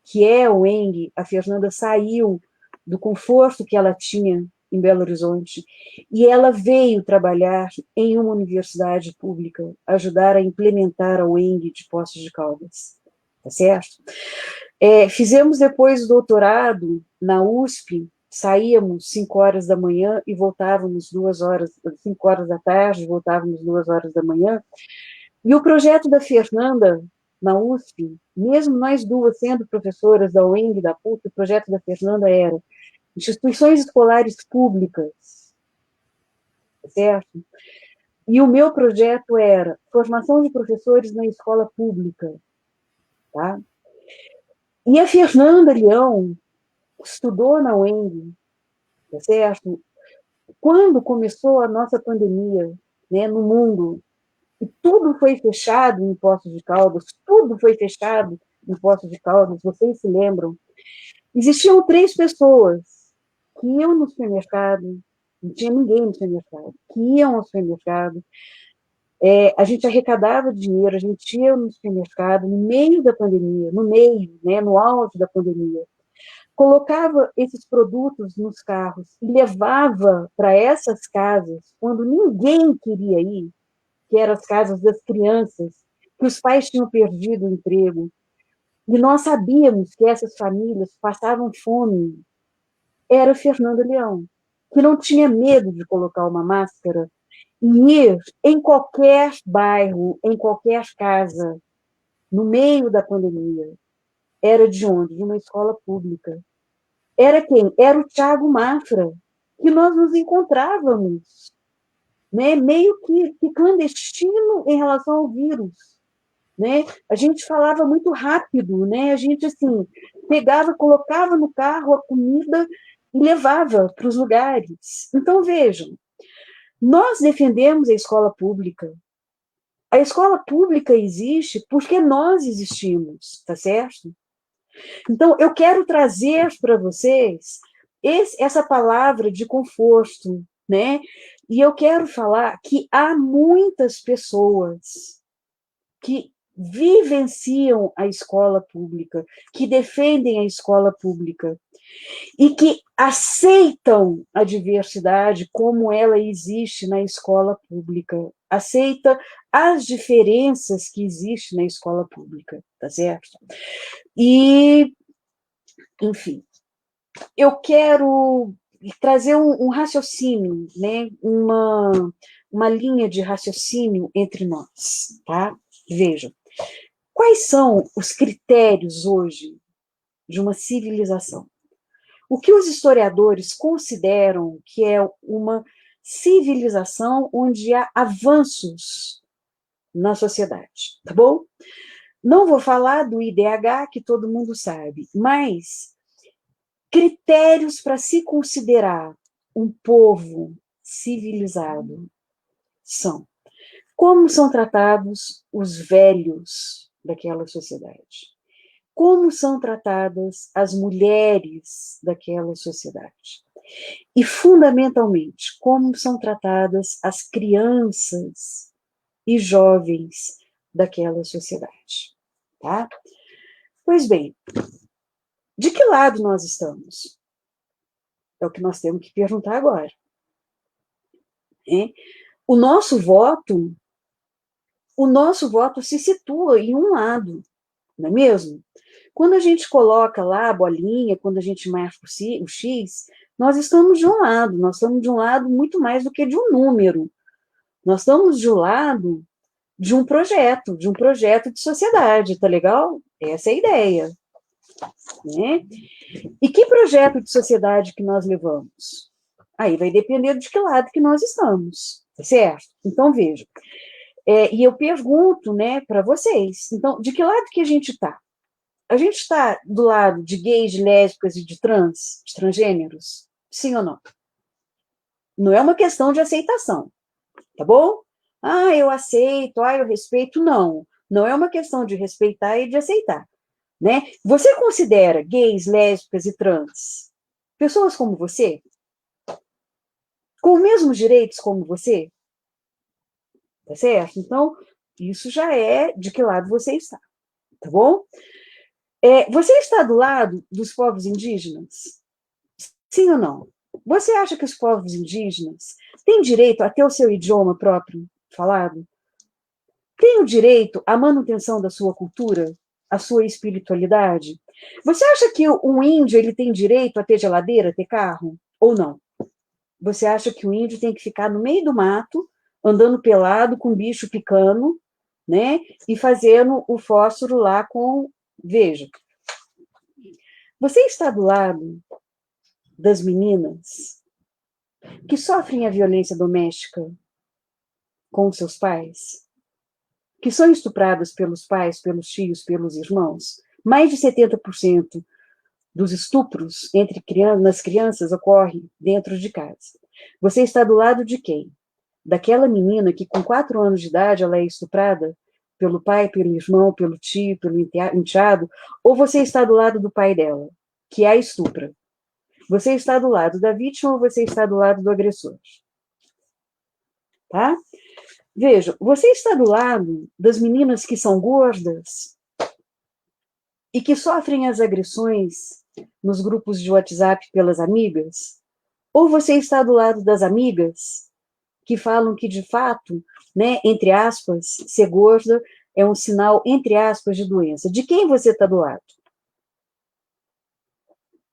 que é a UENG, a Fernanda saiu do conforto que ela tinha em Belo Horizonte, e ela veio trabalhar em uma universidade pública, ajudar a implementar a UENG de Poços de Caldas, tá certo? Fizemos depois o doutorado na USP, saíamos 5 horas da manhã e voltávamos 5 horas da tarde, voltávamos 2 horas da manhã, e o projeto da Fernanda na USP, mesmo nós duas sendo professoras da UENG e da PUC, o projeto da Fernanda era instituições escolares públicas, certo? E o meu projeto era formação de professores na escola pública, tá? E a Fernanda Leão estudou na UENG, tá certo? Quando começou a nossa pandemia, né, no mundo, e tudo foi fechado em Poços de Caldas, tudo foi fechado em Poços de Caldas, vocês se lembram? Existiam 3 pessoas que iam no supermercado, não tinha ninguém no supermercado, que iam ao supermercado, a gente arrecadava dinheiro, a gente ia no supermercado no meio da pandemia, no meio, né, no auge da pandemia, colocava esses produtos nos carros e levava para essas casas, quando ninguém queria ir, que eram as casas das crianças, que os pais tinham perdido o emprego, e nós sabíamos que essas famílias passavam fome. Era Fernanda Leão, que não tinha medo de colocar uma máscara e ir em qualquer bairro, em qualquer casa, no meio da pandemia. Era de onde? De uma escola pública. Era quem? Era o Thiago Mafra, que nós nos encontrávamos, né, meio que clandestino em relação ao vírus, né? A gente falava muito rápido, né? A gente assim pegava, colocava no carro a comida e levava para os lugares. Então vejam, nós defendemos a escola pública. A escola pública existe porque nós existimos, tá certo? Então eu quero trazer para vocês essa palavra de conforto, né? E eu quero falar que há muitas pessoas que vivenciam a escola pública, que defendem a escola pública e que aceitam a diversidade como ela existe na escola pública, aceita as diferenças que existem na escola pública, tá certo? E, enfim, eu quero trazer um raciocínio, né, uma linha de raciocínio entre nós, tá? Vejam, quais são os critérios hoje de uma civilização? O que os historiadores consideram que é uma civilização onde há avanços na sociedade, tá bom? Não vou falar do IDH, que todo mundo sabe, mas critérios para se considerar um povo civilizado são: como são tratados os velhos daquela sociedade? Como são tratadas as mulheres daquela sociedade? E, fundamentalmente, como são tratadas as crianças e jovens daquela sociedade, tá? Pois bem, de que lado nós estamos? É o que nós temos que perguntar agora. O nosso voto se situa em um lado, não é mesmo? Quando a gente coloca lá a bolinha, quando a gente marca o X, nós estamos de um lado, nós estamos de um lado muito mais do que de um número. Nós estamos de um lado de um projeto de sociedade, tá legal? Essa é a ideia. Né? E que projeto de sociedade que nós levamos? Aí vai depender de que lado que nós estamos, tá certo? Então, veja. E eu pergunto, né, para vocês, então, de que lado que a gente está? A gente está do lado de gays, de lésbicas e de transgêneros? Sim ou não? Não é uma questão de aceitação, tá bom? Ah, eu aceito, eu respeito. Não, não é uma questão de respeitar e de aceitar, né? Você considera gays, lésbicas e trans pessoas como você? Com os mesmos direitos como você? Tá certo? Então, isso já é de que lado você está, tá bom? Você está do lado dos povos indígenas? Sim ou não? Você acha que os povos indígenas têm direito a ter o seu idioma próprio falado? Têm o direito à manutenção da sua cultura, à sua espiritualidade? Você acha que um índio ele tem direito a ter geladeira, ter carro? Ou não? Você acha que o índio tem que ficar no meio do mato, andando pelado, com bicho picando, né? E fazendo o fósforo lá com... Veja, você está do lado das meninas que sofrem a violência doméstica com seus pais, que são estupradas pelos pais, pelos tios, pelos irmãos? Mais de 70% dos estupros nas crianças ocorre dentro de casa. Você está do lado de quem? Daquela menina que com 4 anos de idade ela é estuprada pelo pai, pelo irmão, pelo tio, pelo enteado, ou você está do lado do pai dela, que a estupra? Você está do lado da vítima ou você está do lado do agressor? Tá? Veja, você está do lado das meninas que são gordas e que sofrem as agressões nos grupos de WhatsApp pelas amigas? Ou você está do lado das amigas que falam que, de fato, né, entre aspas, ser gorda é um sinal, entre aspas, de doença? De quem você está do lado?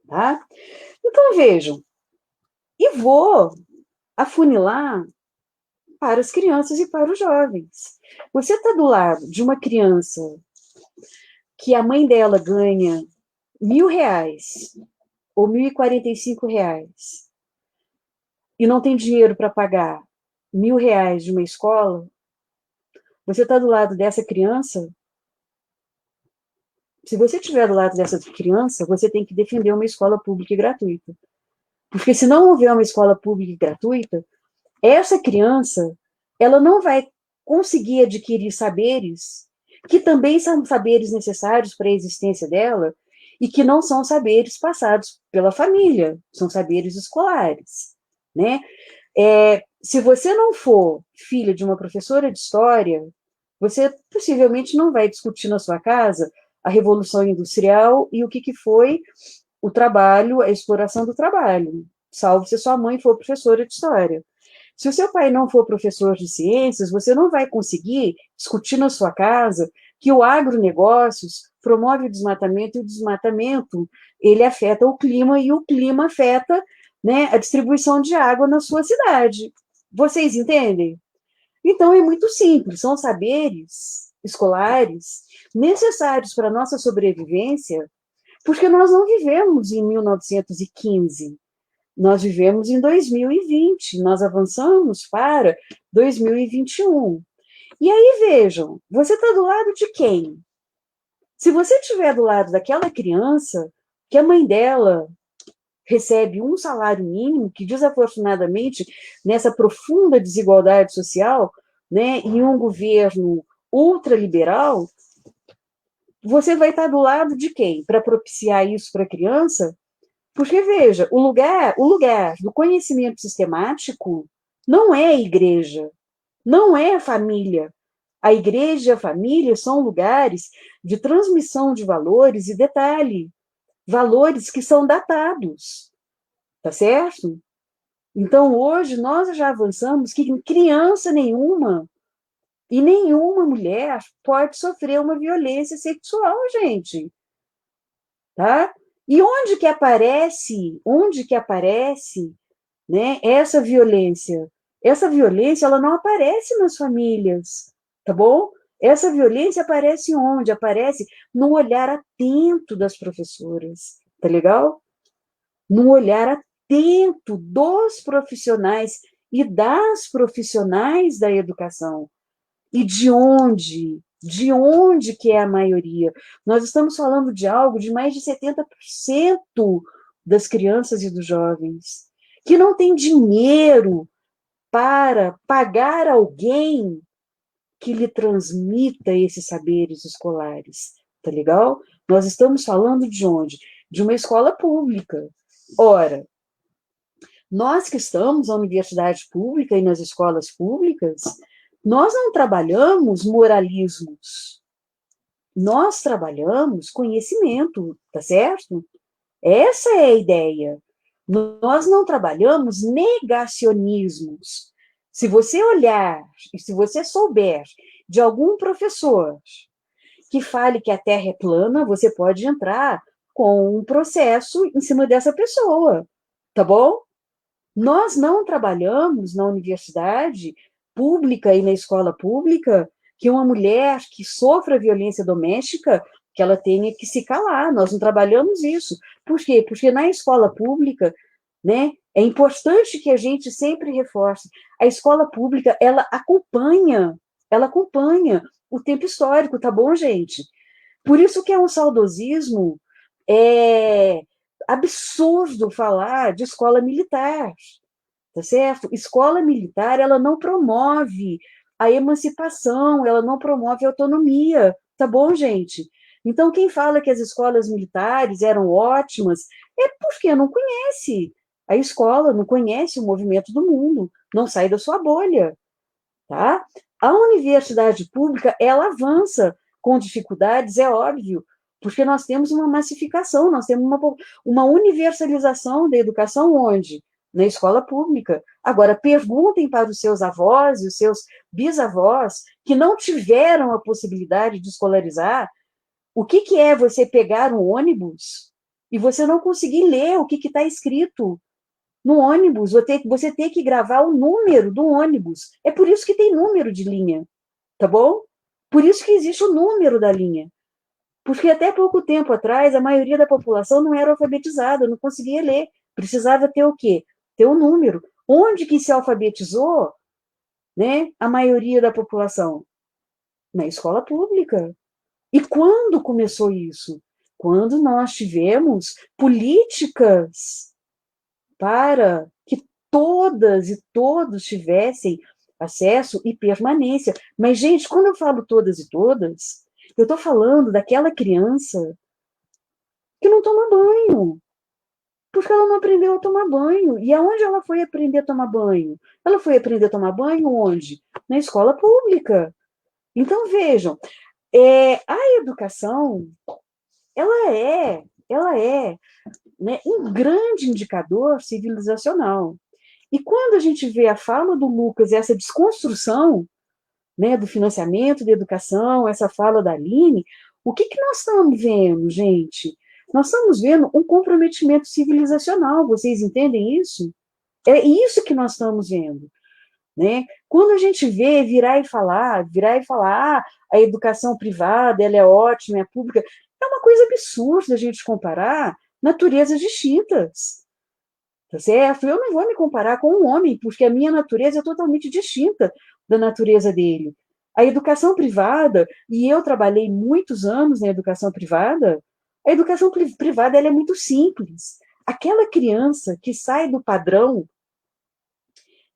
Tá? Então, vejam, e vou afunilar para as crianças e para os jovens. Você está do lado de uma criança que a mãe dela ganha R$1.000 ou R$1.045 e não tem dinheiro para pagar R$1.000 de uma escola? Você está do lado dessa criança? Se você estiver do lado dessa criança, você tem que defender uma escola pública e gratuita. Porque se não houver uma escola pública e gratuita, essa criança, ela não vai conseguir adquirir saberes que também são saberes necessários para a existência dela e que não são saberes passados pela família, são saberes escolares, né? Se você não for filha de uma professora de história, Você possivelmente não vai discutir na sua casa a Revolução Industrial e o que foi o trabalho, a exploração do trabalho, salvo se sua mãe for professora de história. Se o seu pai não for professor de ciências, você não vai conseguir discutir na sua casa que o agronegócios promove o desmatamento, e o desmatamento ele afeta o clima, e o clima afeta, né, a distribuição de água na sua cidade. Vocês entendem? Então, é muito simples, são saberes escolares necessários para a nossa sobrevivência, porque nós não vivemos em 1915, nós vivemos em 2020, nós avançamos para 2021. E aí, vejam, você está do lado de quem? Se você estiver do lado daquela criança, que a mãe dela recebe um salário mínimo, que desafortunadamente, nessa profunda desigualdade social, né, em um governo ultraliberal, você vai estar do lado de quem? Para propiciar isso para a criança? Porque, veja, o lugar do conhecimento sistemático não é a igreja, não é a família. A igreja e a família são lugares de transmissão de valores, e detalhe, valores que são datados, tá certo? Então, hoje, nós já avançamos que criança nenhuma e nenhuma mulher pode sofrer uma violência sexual, gente. Tá? E onde que aparece, né, essa violência? Essa violência, ela não aparece nas famílias, tá bom? Essa violência aparece onde? Aparece no olhar atento das professoras, tá legal? No olhar atento dos profissionais e das profissionais da educação. E de onde? De onde que é a maioria? Nós estamos falando de algo de mais de 70% das crianças e dos jovens que não tem dinheiro para pagar alguém que lhe transmita esses saberes escolares, tá legal? Nós estamos falando de onde? De uma escola pública. Ora, nós que estamos na universidade pública e nas escolas públicas, nós não trabalhamos moralismos, nós trabalhamos conhecimento, tá certo? Essa é a ideia. Nós não trabalhamos negacionismos. Se você olhar e se você souber de algum professor que fale que a Terra é plana, você pode entrar com um processo em cima dessa pessoa, tá bom? Nós não trabalhamos na universidade pública e na escola pública que uma mulher que sofra violência doméstica, que ela tenha que se calar. Nós não trabalhamos isso. Por quê? Porque na escola pública, né, é importante que a gente sempre reforce. A escola pública, ela acompanha o tempo histórico, tá bom, gente? Por isso que é um saudosismo absurdo falar de escola militar, tá certo? Escola militar, ela não promove a emancipação, ela não promove a autonomia, tá bom, gente? Então, quem fala que as escolas militares eram ótimas é porque não conhece a escola, não conhece o movimento do mundo, não sai da sua bolha, tá? A universidade pública, ela avança com dificuldades, é óbvio, porque nós temos uma massificação, nós temos uma universalização da educação onde? Na escola pública. Agora, perguntem para os seus avós e os seus bisavós que não tiveram a possibilidade de escolarizar, o que é você pegar um ônibus e você não conseguir ler o que está escrito no ônibus, você ter que gravar o número do ônibus. É por isso que tem número de linha, tá bom? Por isso que existe o número da linha. Porque até pouco tempo atrás, a maioria da população não era alfabetizada, não conseguia ler. Precisava ter o quê? Ter o número. Onde que se alfabetizou, né, a maioria da população? Na escola pública. E quando começou isso? Quando nós tivemos políticas para que todas e todos tivessem acesso e permanência. Mas, gente, quando eu falo todas e todas, eu estou falando daquela criança que não toma banho, porque ela não aprendeu a tomar banho. E aonde ela foi aprender a tomar banho? Ela foi aprender a tomar banho onde? Na escola pública. Então, vejam, a educação, ela é, né, um grande indicador civilizacional. E quando a gente vê a fala do Lucas, essa desconstrução, né, do financiamento da educação, essa fala da Aline, o que nós estamos vendo, gente? Nós estamos vendo um comprometimento civilizacional, vocês entendem isso? É isso que nós estamos vendo, né? Quando a gente vê virar e falar, a educação privada, ela é ótima, é pública, é uma coisa absurda a gente comparar naturezas distintas, tá certo? Eu não vou me comparar com um homem, porque a minha natureza é totalmente distinta da natureza dele. A educação privada, e eu trabalhei muitos anos na educação privada, a educação privada ela é muito simples. Aquela criança que sai do padrão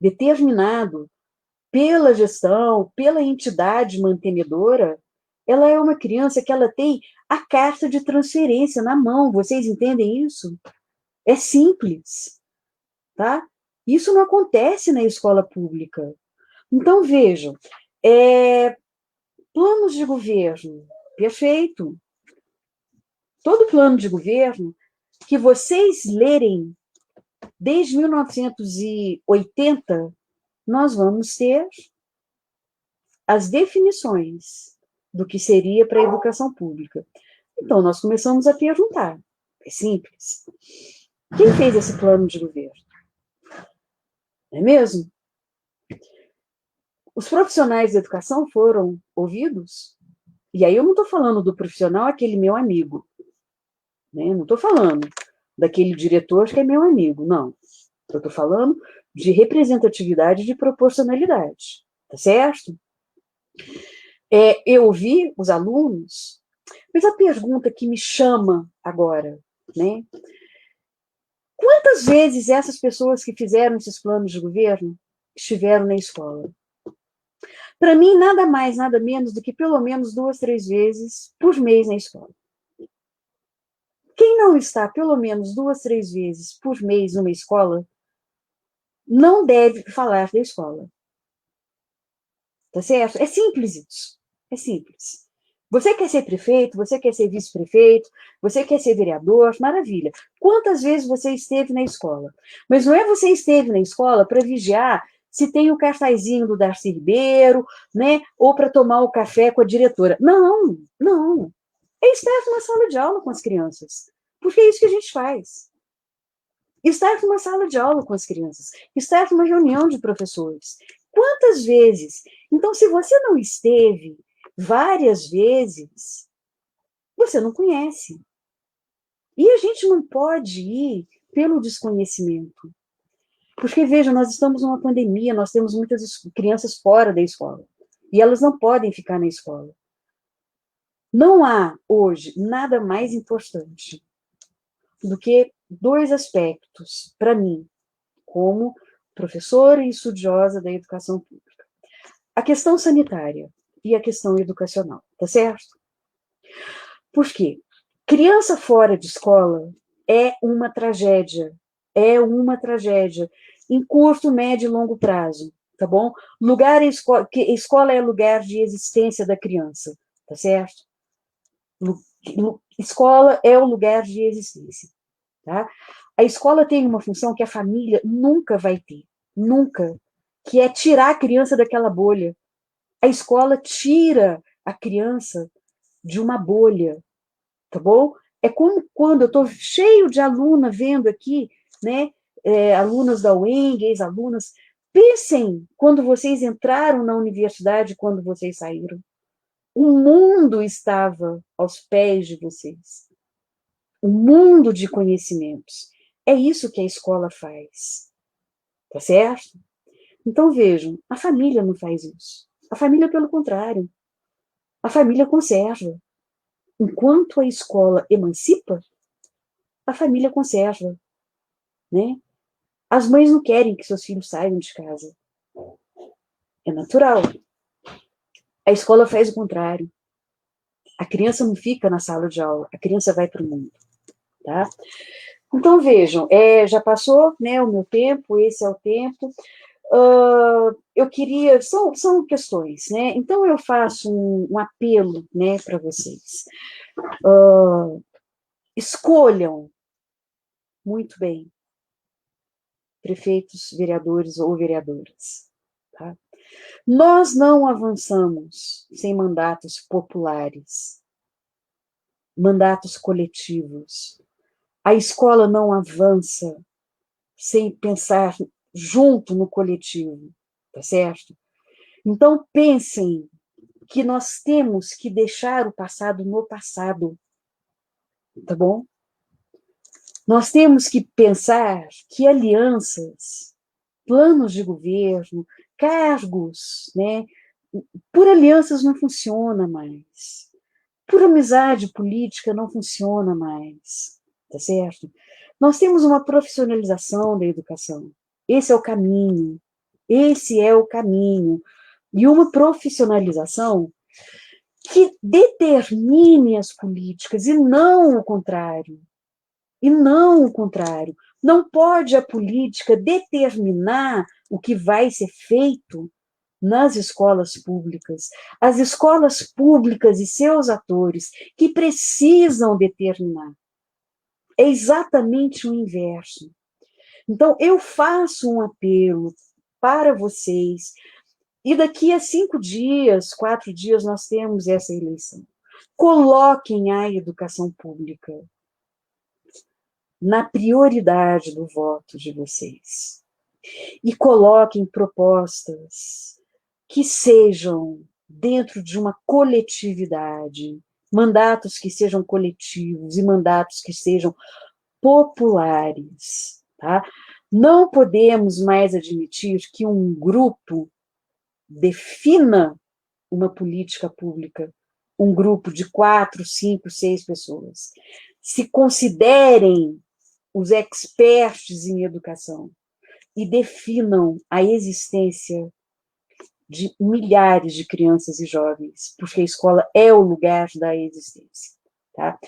determinado pela gestão, pela entidade mantenedora, ela é uma criança que ela tem a carta de transferência na mão. Vocês entendem isso? É simples, tá? Isso não acontece na escola pública. Então, vejam, planos de governo, perfeito. Todo plano de governo que vocês lerem desde 1980, nós vamos ter as definições do que seria para a educação pública. Então, nós começamos a perguntar. É simples. Quem fez esse plano de governo? Não é mesmo? Os profissionais da educação foram ouvidos? E aí eu não estou falando do profissional, aquele meu amigo. Né? Não estou falando daquele diretor que é meu amigo, não. Eu estou falando de representatividade, de proporcionalidade, tá certo? Eu ouvi os alunos, mas a pergunta que me chama agora, né? Quantas vezes essas pessoas que fizeram esses planos de governo estiveram na escola? Para mim, nada mais, nada menos do que pelo menos 2, 3 vezes por mês na escola. Quem não está pelo menos 2, 3 vezes por mês numa escola, não deve falar da escola. Tá certo? É simples isso. É simples. Você quer ser prefeito, você quer ser vice-prefeito, você quer ser vereador, maravilha. Quantas vezes você esteve na escola? Mas não é você esteve na escola para vigiar se tem o cartazinho do Darcy Ribeiro, né? Ou para tomar o café com a diretora. Não, não. É estar numa sala de aula com as crianças. Porque é isso que a gente faz. Estar numa sala de aula com as crianças. Estar numa reunião de professores. Quantas vezes? Então, se você não esteve várias vezes, você não conhece. E a gente não pode ir pelo desconhecimento. Porque, veja, nós estamos numa pandemia, nós temos muitas crianças fora da escola. E elas não podem ficar na escola. Não há, hoje, nada mais importante do que 2 aspectos, para mim, como professora e estudiosa da educação pública. A questão sanitária e a questão educacional, tá certo? Por quê? Criança fora de escola é uma tragédia. É uma tragédia. Em curto, médio e longo prazo, tá bom? Escola é lugar de existência da criança, tá certo? Escola é o lugar de existência, tá? A escola tem uma função que a família nunca vai ter, nunca, que é tirar a criança daquela bolha. A escola tira a criança de uma bolha, tá bom? É como quando eu estou cheio de aluna vendo aqui, né, alunas da UENG, ex-alunas, pensem quando vocês entraram na universidade, quando vocês saíram. O mundo estava aos pés de vocês. Um mundo de conhecimentos. É isso que a escola faz. Tá certo? Então, vejam, a família não faz isso. A família, pelo contrário, a família conserva. Enquanto a escola emancipa, a família conserva. Né? As mães não querem que seus filhos saiam de casa. É natural. A escola faz o contrário. A criança não fica na sala de aula, a criança vai para o mundo. Tá? Então, vejam, já passou, né, o meu tempo, esse é o tempo. eu queria, são questões, né? Então eu faço um apelo, né, para vocês. Escolham muito bem prefeitos, vereadores ou vereadoras, tá? Nós não avançamos sem mandatos populares, mandatos coletivos. A escola não avança sem pensar junto no coletivo, tá certo? Então, pensem que nós temos que deixar o passado no passado, tá bom? Nós temos que pensar que alianças, planos de governo, cargos, né? Por alianças não funciona mais. Por amizade política não funciona mais, tá certo? Nós temos uma profissionalização da educação. Esse é o caminho. Esse é o caminho. E uma profissionalização que determine as políticas e não o contrário. E não o contrário. Não pode a política determinar o que vai ser feito nas escolas públicas. As escolas públicas e seus atores que precisam determinar. É exatamente o inverso. Então, eu faço um apelo para vocês, e daqui a 5 dias, 4 dias, nós temos essa eleição. Coloquem a educação pública na prioridade do voto de vocês. E coloquem propostas que sejam dentro de uma coletividade, mandatos que sejam coletivos e mandatos que sejam populares, tá? Não podemos mais admitir que um grupo defina uma política pública, um grupo de 4, 5, 6 pessoas. Se considerem os experts em educação e definam a existência de milhares de crianças e jovens, porque a escola é o lugar da existência, tá?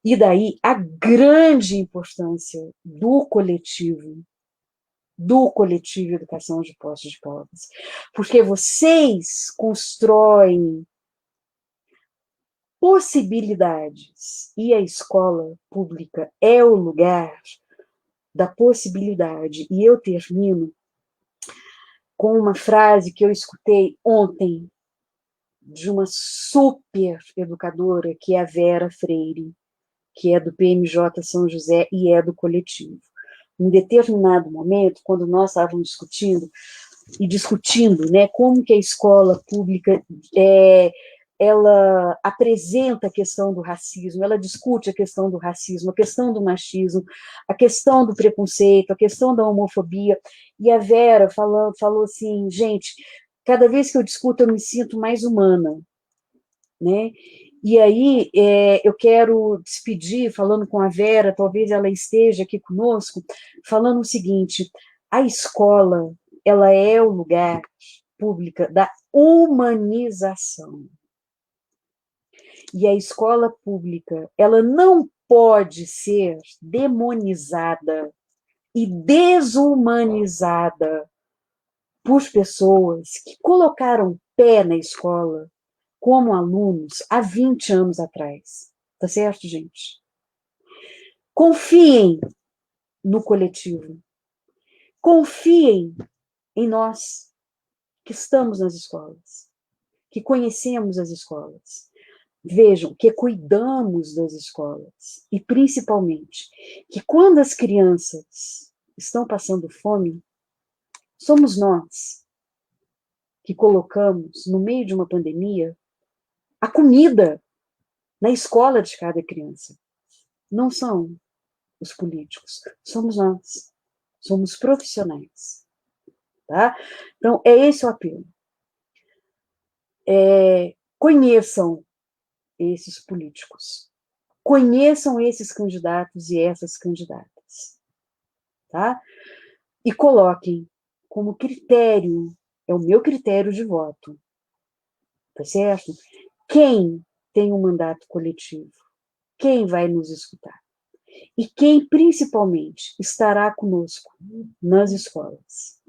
E daí a grande importância do coletivo Educação de Poços de Caldas, porque vocês constroem possibilidades, e a escola pública é o lugar da possibilidade. E eu termino com uma frase que eu escutei ontem de uma super educadora, que é a Vera Freire, que é do PMJ São José e é do coletivo. Em determinado momento, quando nós estávamos discutindo, né, como que a escola pública ela apresenta a questão do racismo, ela discute a questão do racismo, a questão do machismo, a questão do preconceito, a questão da homofobia, e a Vera falou assim, gente, cada vez que eu discuto eu me sinto mais humana, né? E aí eu quero despedir falando com a Vera, talvez ela esteja aqui conosco, falando o seguinte, a escola, ela é o lugar pública da humanização. E a escola pública, ela não pode ser demonizada e desumanizada por pessoas que colocaram pé na escola como alunos há 20 anos atrás. Tá certo, gente? Confiem no coletivo. Confiem em nós que estamos nas escolas, que conhecemos as escolas. Vejam que cuidamos das escolas e, principalmente, que quando as crianças estão passando fome, somos nós que colocamos, no meio de uma pandemia, a comida na escola de cada criança. Não são os políticos, somos nós. Somos profissionais. Tá? Então, é esse o apelo. Conheçam esses políticos. Conheçam esses candidatos e essas candidatas. Tá? E coloquem como critério, é o meu critério de voto, tá certo? Quem tem um mandato coletivo, quem vai nos escutar e quem, principalmente, estará conosco nas escolas.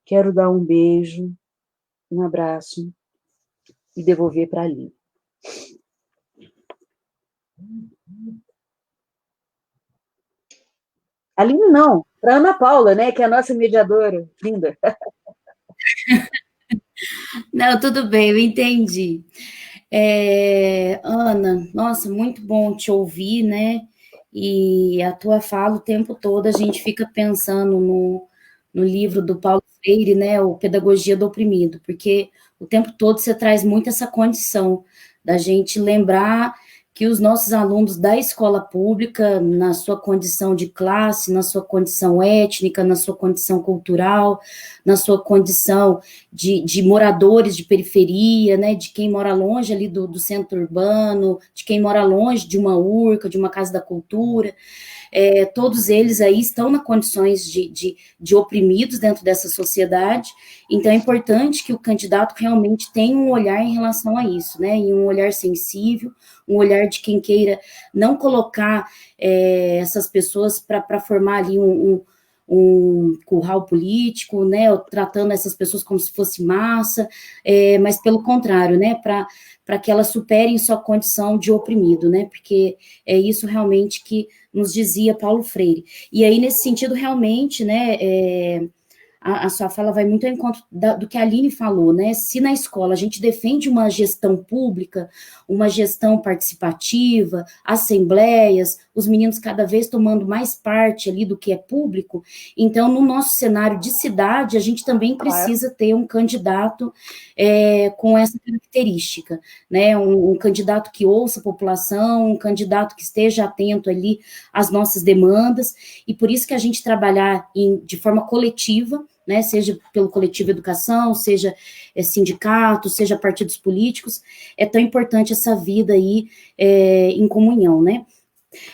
quero dar um beijo, um abraço e devolver para a Aline. Aline não, para Ana Paula, né, que é a nossa mediadora, linda. Não, tudo bem, eu entendi. Ana, nossa, muito bom te ouvir, né? E a tua fala o tempo todo, a gente fica pensando no livro do Paulo Freire, né? O Pedagogia do Oprimido, porque o tempo todo você traz muito essa condição da gente lembrar que os nossos alunos da escola pública, na sua condição de classe, na sua condição étnica, na sua condição cultural, na sua condição de moradores de periferia, né, de quem mora longe ali do centro urbano, de quem mora longe de uma URCA, de uma casa da cultura, todos eles aí estão nas condições de oprimidos dentro dessa sociedade, então é importante que o candidato realmente tenha um olhar em relação a isso, né, e um olhar sensível, um olhar de quem queira não colocar essas pessoas para formar ali um curral político, né, tratando essas pessoas como se fosse massa, mas pelo contrário, né, para que elas superem sua condição de oprimido, né, porque é isso realmente que nos dizia Paulo Freire. E aí, nesse sentido, realmente, né, a sua fala vai muito ao encontro do que a Aline falou, né? Se na escola a gente defende uma gestão pública, uma gestão participativa, assembleias, os meninos cada vez tomando mais parte ali do que é público, então no nosso cenário de cidade a gente também precisa ter um candidato com essa característica, né? Um candidato que ouça a população, um candidato que esteja atento ali às nossas demandas, e por isso que a gente trabalhar de forma coletiva, né, seja pelo coletivo educação, seja sindicato, seja partidos políticos, é tão importante essa vida aí em comunhão, né?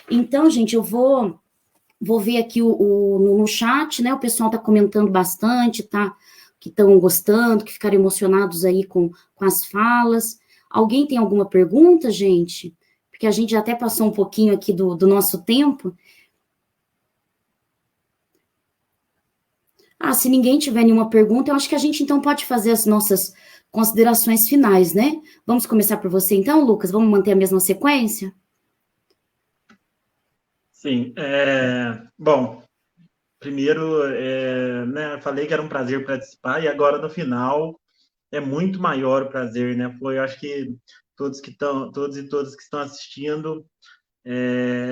Então, gente, eu vou ver aqui no chat, né, o pessoal está comentando bastante, tá, que estão gostando, que ficaram emocionados aí com as falas. Alguém tem alguma pergunta, gente? Porque a gente já até passou um pouquinho aqui do nosso tempo. Se ninguém tiver nenhuma pergunta, eu acho que a gente então pode fazer as nossas considerações finais, né? Vamos começar por você então, Lucas? Vamos manter a mesma sequência? Sim. Bom, primeiro, né, falei que era um prazer participar, e agora no final é muito maior o prazer, né? Foi, acho que todos e todas que estão assistindo,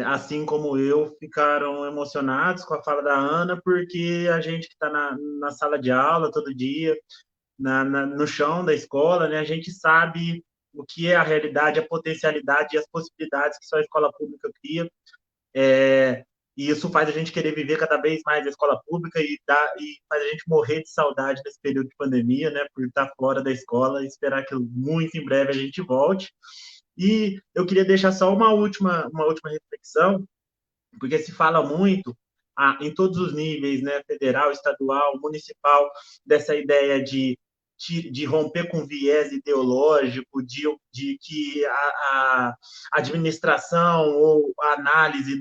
assim como eu, ficaram emocionados com a fala da Ana, porque a gente que está na sala de aula todo dia, no chão da escola, né, a gente sabe o que é a realidade, a potencialidade e as possibilidades que só a escola pública cria. E isso faz a gente querer viver cada vez mais a escola pública e faz a gente morrer de saudade nesse período de pandemia, né, por estar fora da escola, e esperar que muito em breve a gente volte. E eu queria deixar só uma última reflexão, porque se fala muito em todos os níveis, né, federal, estadual, municipal, dessa ideia de romper com viés ideológico, de que a administração ou a análise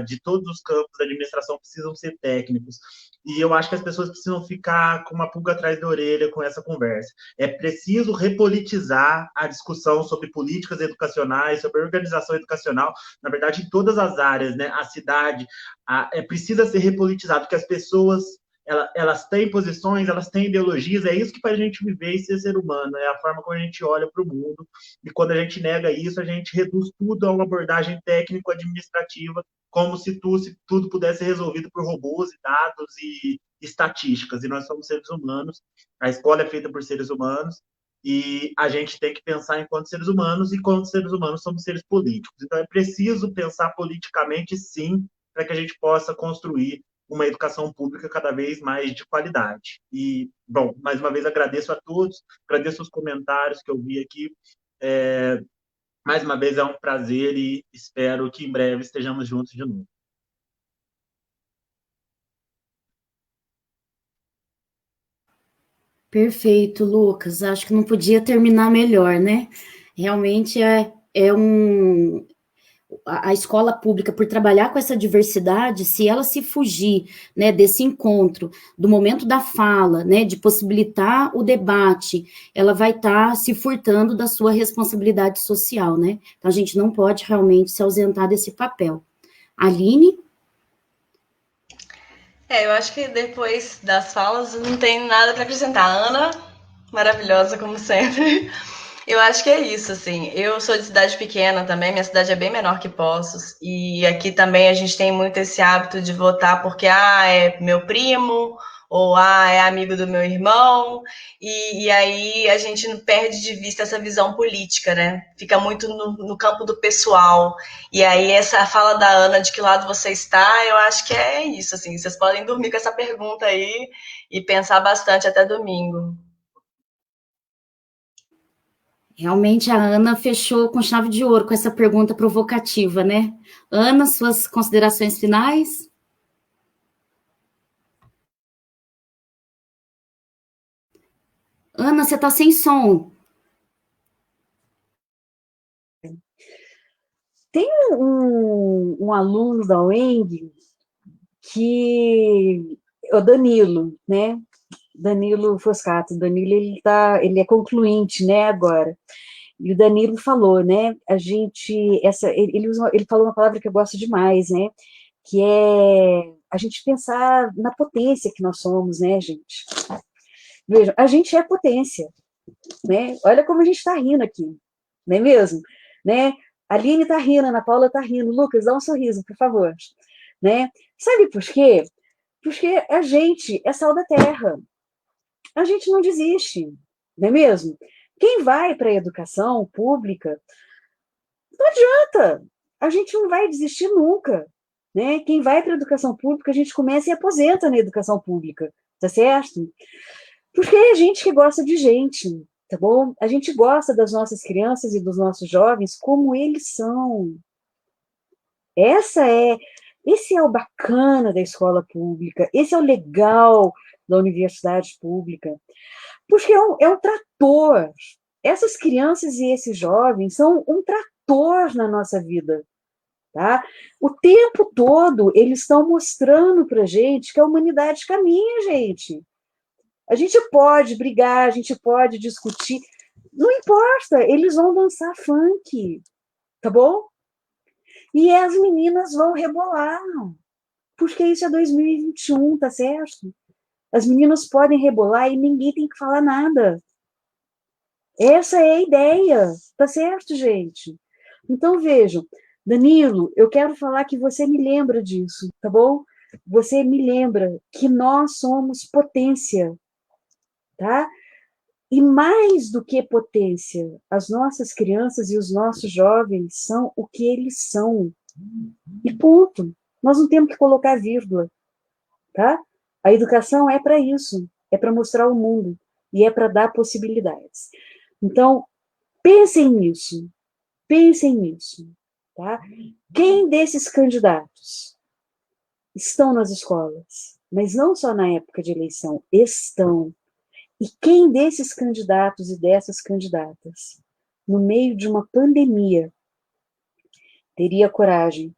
de todos os campos da administração precisam ser técnicos. E eu acho que as pessoas precisam ficar com uma pulga atrás da orelha com essa conversa. É preciso repolitizar a discussão sobre políticas educacionais, sobre organização educacional, na verdade, em todas as áreas, né? A cidade precisa ser repolitizado, porque as pessoas elas têm posições, elas têm ideologias, é isso que faz a gente viver e ser ser humano, é a forma como a gente olha para o mundo, e quando a gente nega isso, a gente reduz tudo a uma abordagem técnico-administrativa, como se tudo pudesse ser resolvido por robôs e dados e estatísticas, e nós somos seres humanos, a escola é feita por seres humanos, e a gente tem que pensar enquanto seres humanos, e enquanto seres humanos somos seres políticos. Então é preciso pensar politicamente, sim, para que a gente possa construir uma educação pública cada vez mais de qualidade. E, bom, mais uma vez agradeço a todos, agradeço os comentários que eu vi aqui. Mais uma vez é um prazer e espero que em breve estejamos juntos de novo. Perfeito, Lucas. Acho que não podia terminar melhor, né? Realmente é a escola pública, por trabalhar com essa diversidade, se ela se fugir, né, desse encontro, do momento da fala, né, de possibilitar o debate, ela vai estar se furtando da sua responsabilidade social, né? Então, a gente não pode realmente se ausentar desse papel. Aline? Eu acho que depois das falas não tem nada para acrescentar. Ana, maravilhosa como sempre. Eu acho que é isso, assim. Eu sou de cidade pequena também, minha cidade é bem menor que Poços, e aqui também a gente tem muito esse hábito de votar porque, é meu primo, ou, é amigo do meu irmão, e aí a gente não perde de vista essa visão política, né? Fica muito no campo do pessoal. E aí essa fala da Ana, de que lado você está, eu acho que é isso, assim. Vocês podem dormir com essa pergunta aí e pensar bastante até domingo. Realmente a Ana fechou com chave de ouro com essa pergunta provocativa, né? Ana, suas considerações finais? Ana, você está sem som. Tem um aluno da UENG que é o Danilo, né? Danilo Foscato. Danilo, ele é concluinte, né, agora. E o Danilo falou, né, ele falou uma palavra que eu gosto demais, né, que é a gente pensar na potência que nós somos, né, gente? Vejam, a gente é potência, né? Olha como a gente está rindo aqui, não é mesmo? Né? A Aline está rindo, a Ana Paula está rindo. Lucas, dá um sorriso, por favor. Né? Sabe por quê? Porque a gente é sal da terra. A gente não desiste, não é mesmo? Quem vai para a educação pública, não adianta. A gente não vai desistir nunca. Né? Quem vai para a educação pública, a gente começa e aposenta na educação pública, tá certo? Porque é gente que gosta de gente, tá bom? A gente gosta das nossas crianças e dos nossos jovens como eles são. Esse é o bacana da escola pública, esse é o legal da universidade pública, porque é um trator. Essas crianças e esses jovens são um trator na nossa vida, tá? O tempo todo eles estão mostrando para a gente que a humanidade caminha, gente. A gente pode brigar, a gente pode discutir, não importa, eles vão dançar funk, tá bom? E as meninas vão rebolar, porque isso é 2021, tá certo? As meninas podem rebolar e ninguém tem que falar nada. Essa é a ideia, tá certo, gente? Então, vejam, Danilo, eu quero falar que você me lembra disso, tá bom? Você me lembra que nós somos potência, tá? E mais do que potência, as nossas crianças e os nossos jovens são o que eles são. E ponto. Nós não temos que colocar vírgula, tá? A educação é para isso, é para mostrar o mundo e é para dar possibilidades. Então, pensem nisso, tá? Quem desses candidatos estão nas escolas, mas não só na época de eleição, estão. E quem desses candidatos e dessas candidatas, no meio de uma pandemia, teria coragem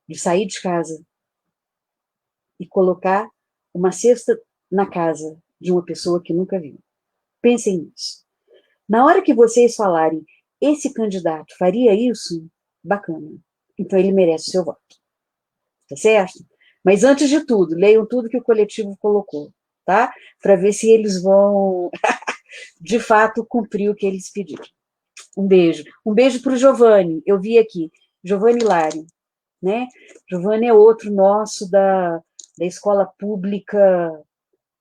de sair de casa e colocar uma cesta na casa de uma pessoa que nunca viu? Pensem nisso. Na hora que vocês falarem, esse candidato faria isso, bacana. Então ele merece o seu voto. Tá certo? Mas antes de tudo, leiam tudo que o coletivo colocou, tá? Para ver se eles vão, de fato, cumprir o que eles pediram. Um beijo. Um beijo para o Giovanni. Eu vi aqui. Giovanni Lari. Né? Giovanni é outro nosso da escola pública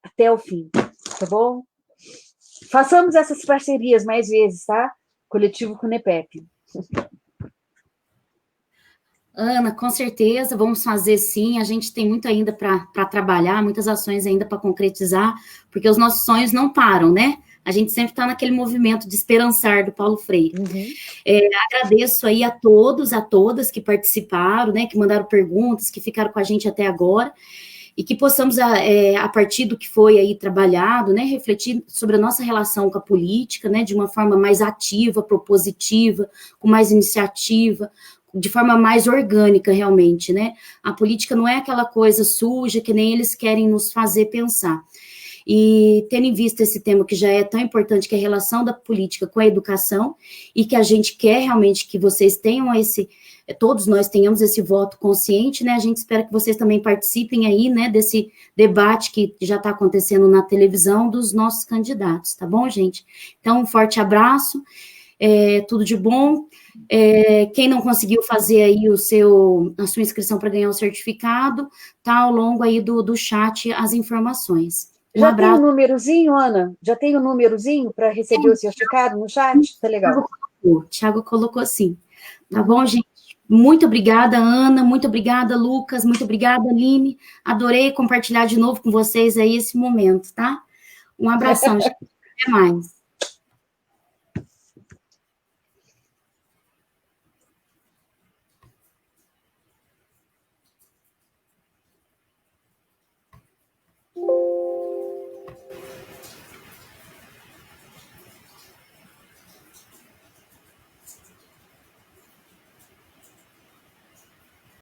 até o fim. Tá bom? Façamos essas parcerias mais vezes, tá? Coletivo com o NEPEP. Ana, com certeza, vamos fazer sim. A gente tem muito ainda para trabalhar, muitas ações ainda para concretizar, porque os nossos sonhos não param, né? A gente sempre está naquele movimento de esperançar do Paulo Freire. Uhum. Agradeço aí a todos, a todas que participaram, né? Que mandaram perguntas, que ficaram com a gente até agora. e que possamos, a partir do que foi aí trabalhado, né, refletir sobre a nossa relação com a política, né, de uma forma mais ativa, propositiva, com mais iniciativa, de forma mais orgânica, realmente, né? A política não é aquela coisa suja que nem eles querem nos fazer pensar. E tendo em vista esse tema que já é tão importante, que é a relação da política com a educação, e que a gente quer realmente que vocês tenham todos nós tenhamos esse voto consciente, né? A gente espera que vocês também participem aí, né, desse debate que já está acontecendo na televisão dos nossos candidatos, tá bom, gente? Então, um forte abraço, tudo de bom. Quem não conseguiu fazer aí a sua inscrição para ganhar o certificado, tá ao longo aí do chat as informações. Já tem um númerozinho, Ana? Já tem um númerozinho para receber o certificado no chat? Tá legal. O Thiago colocou assim. Tá bom, gente? Muito obrigada, Ana. Muito obrigada, Lucas. Muito obrigada, Aline. Adorei compartilhar de novo com vocês aí esse momento, tá? Um abração, gente. Até mais.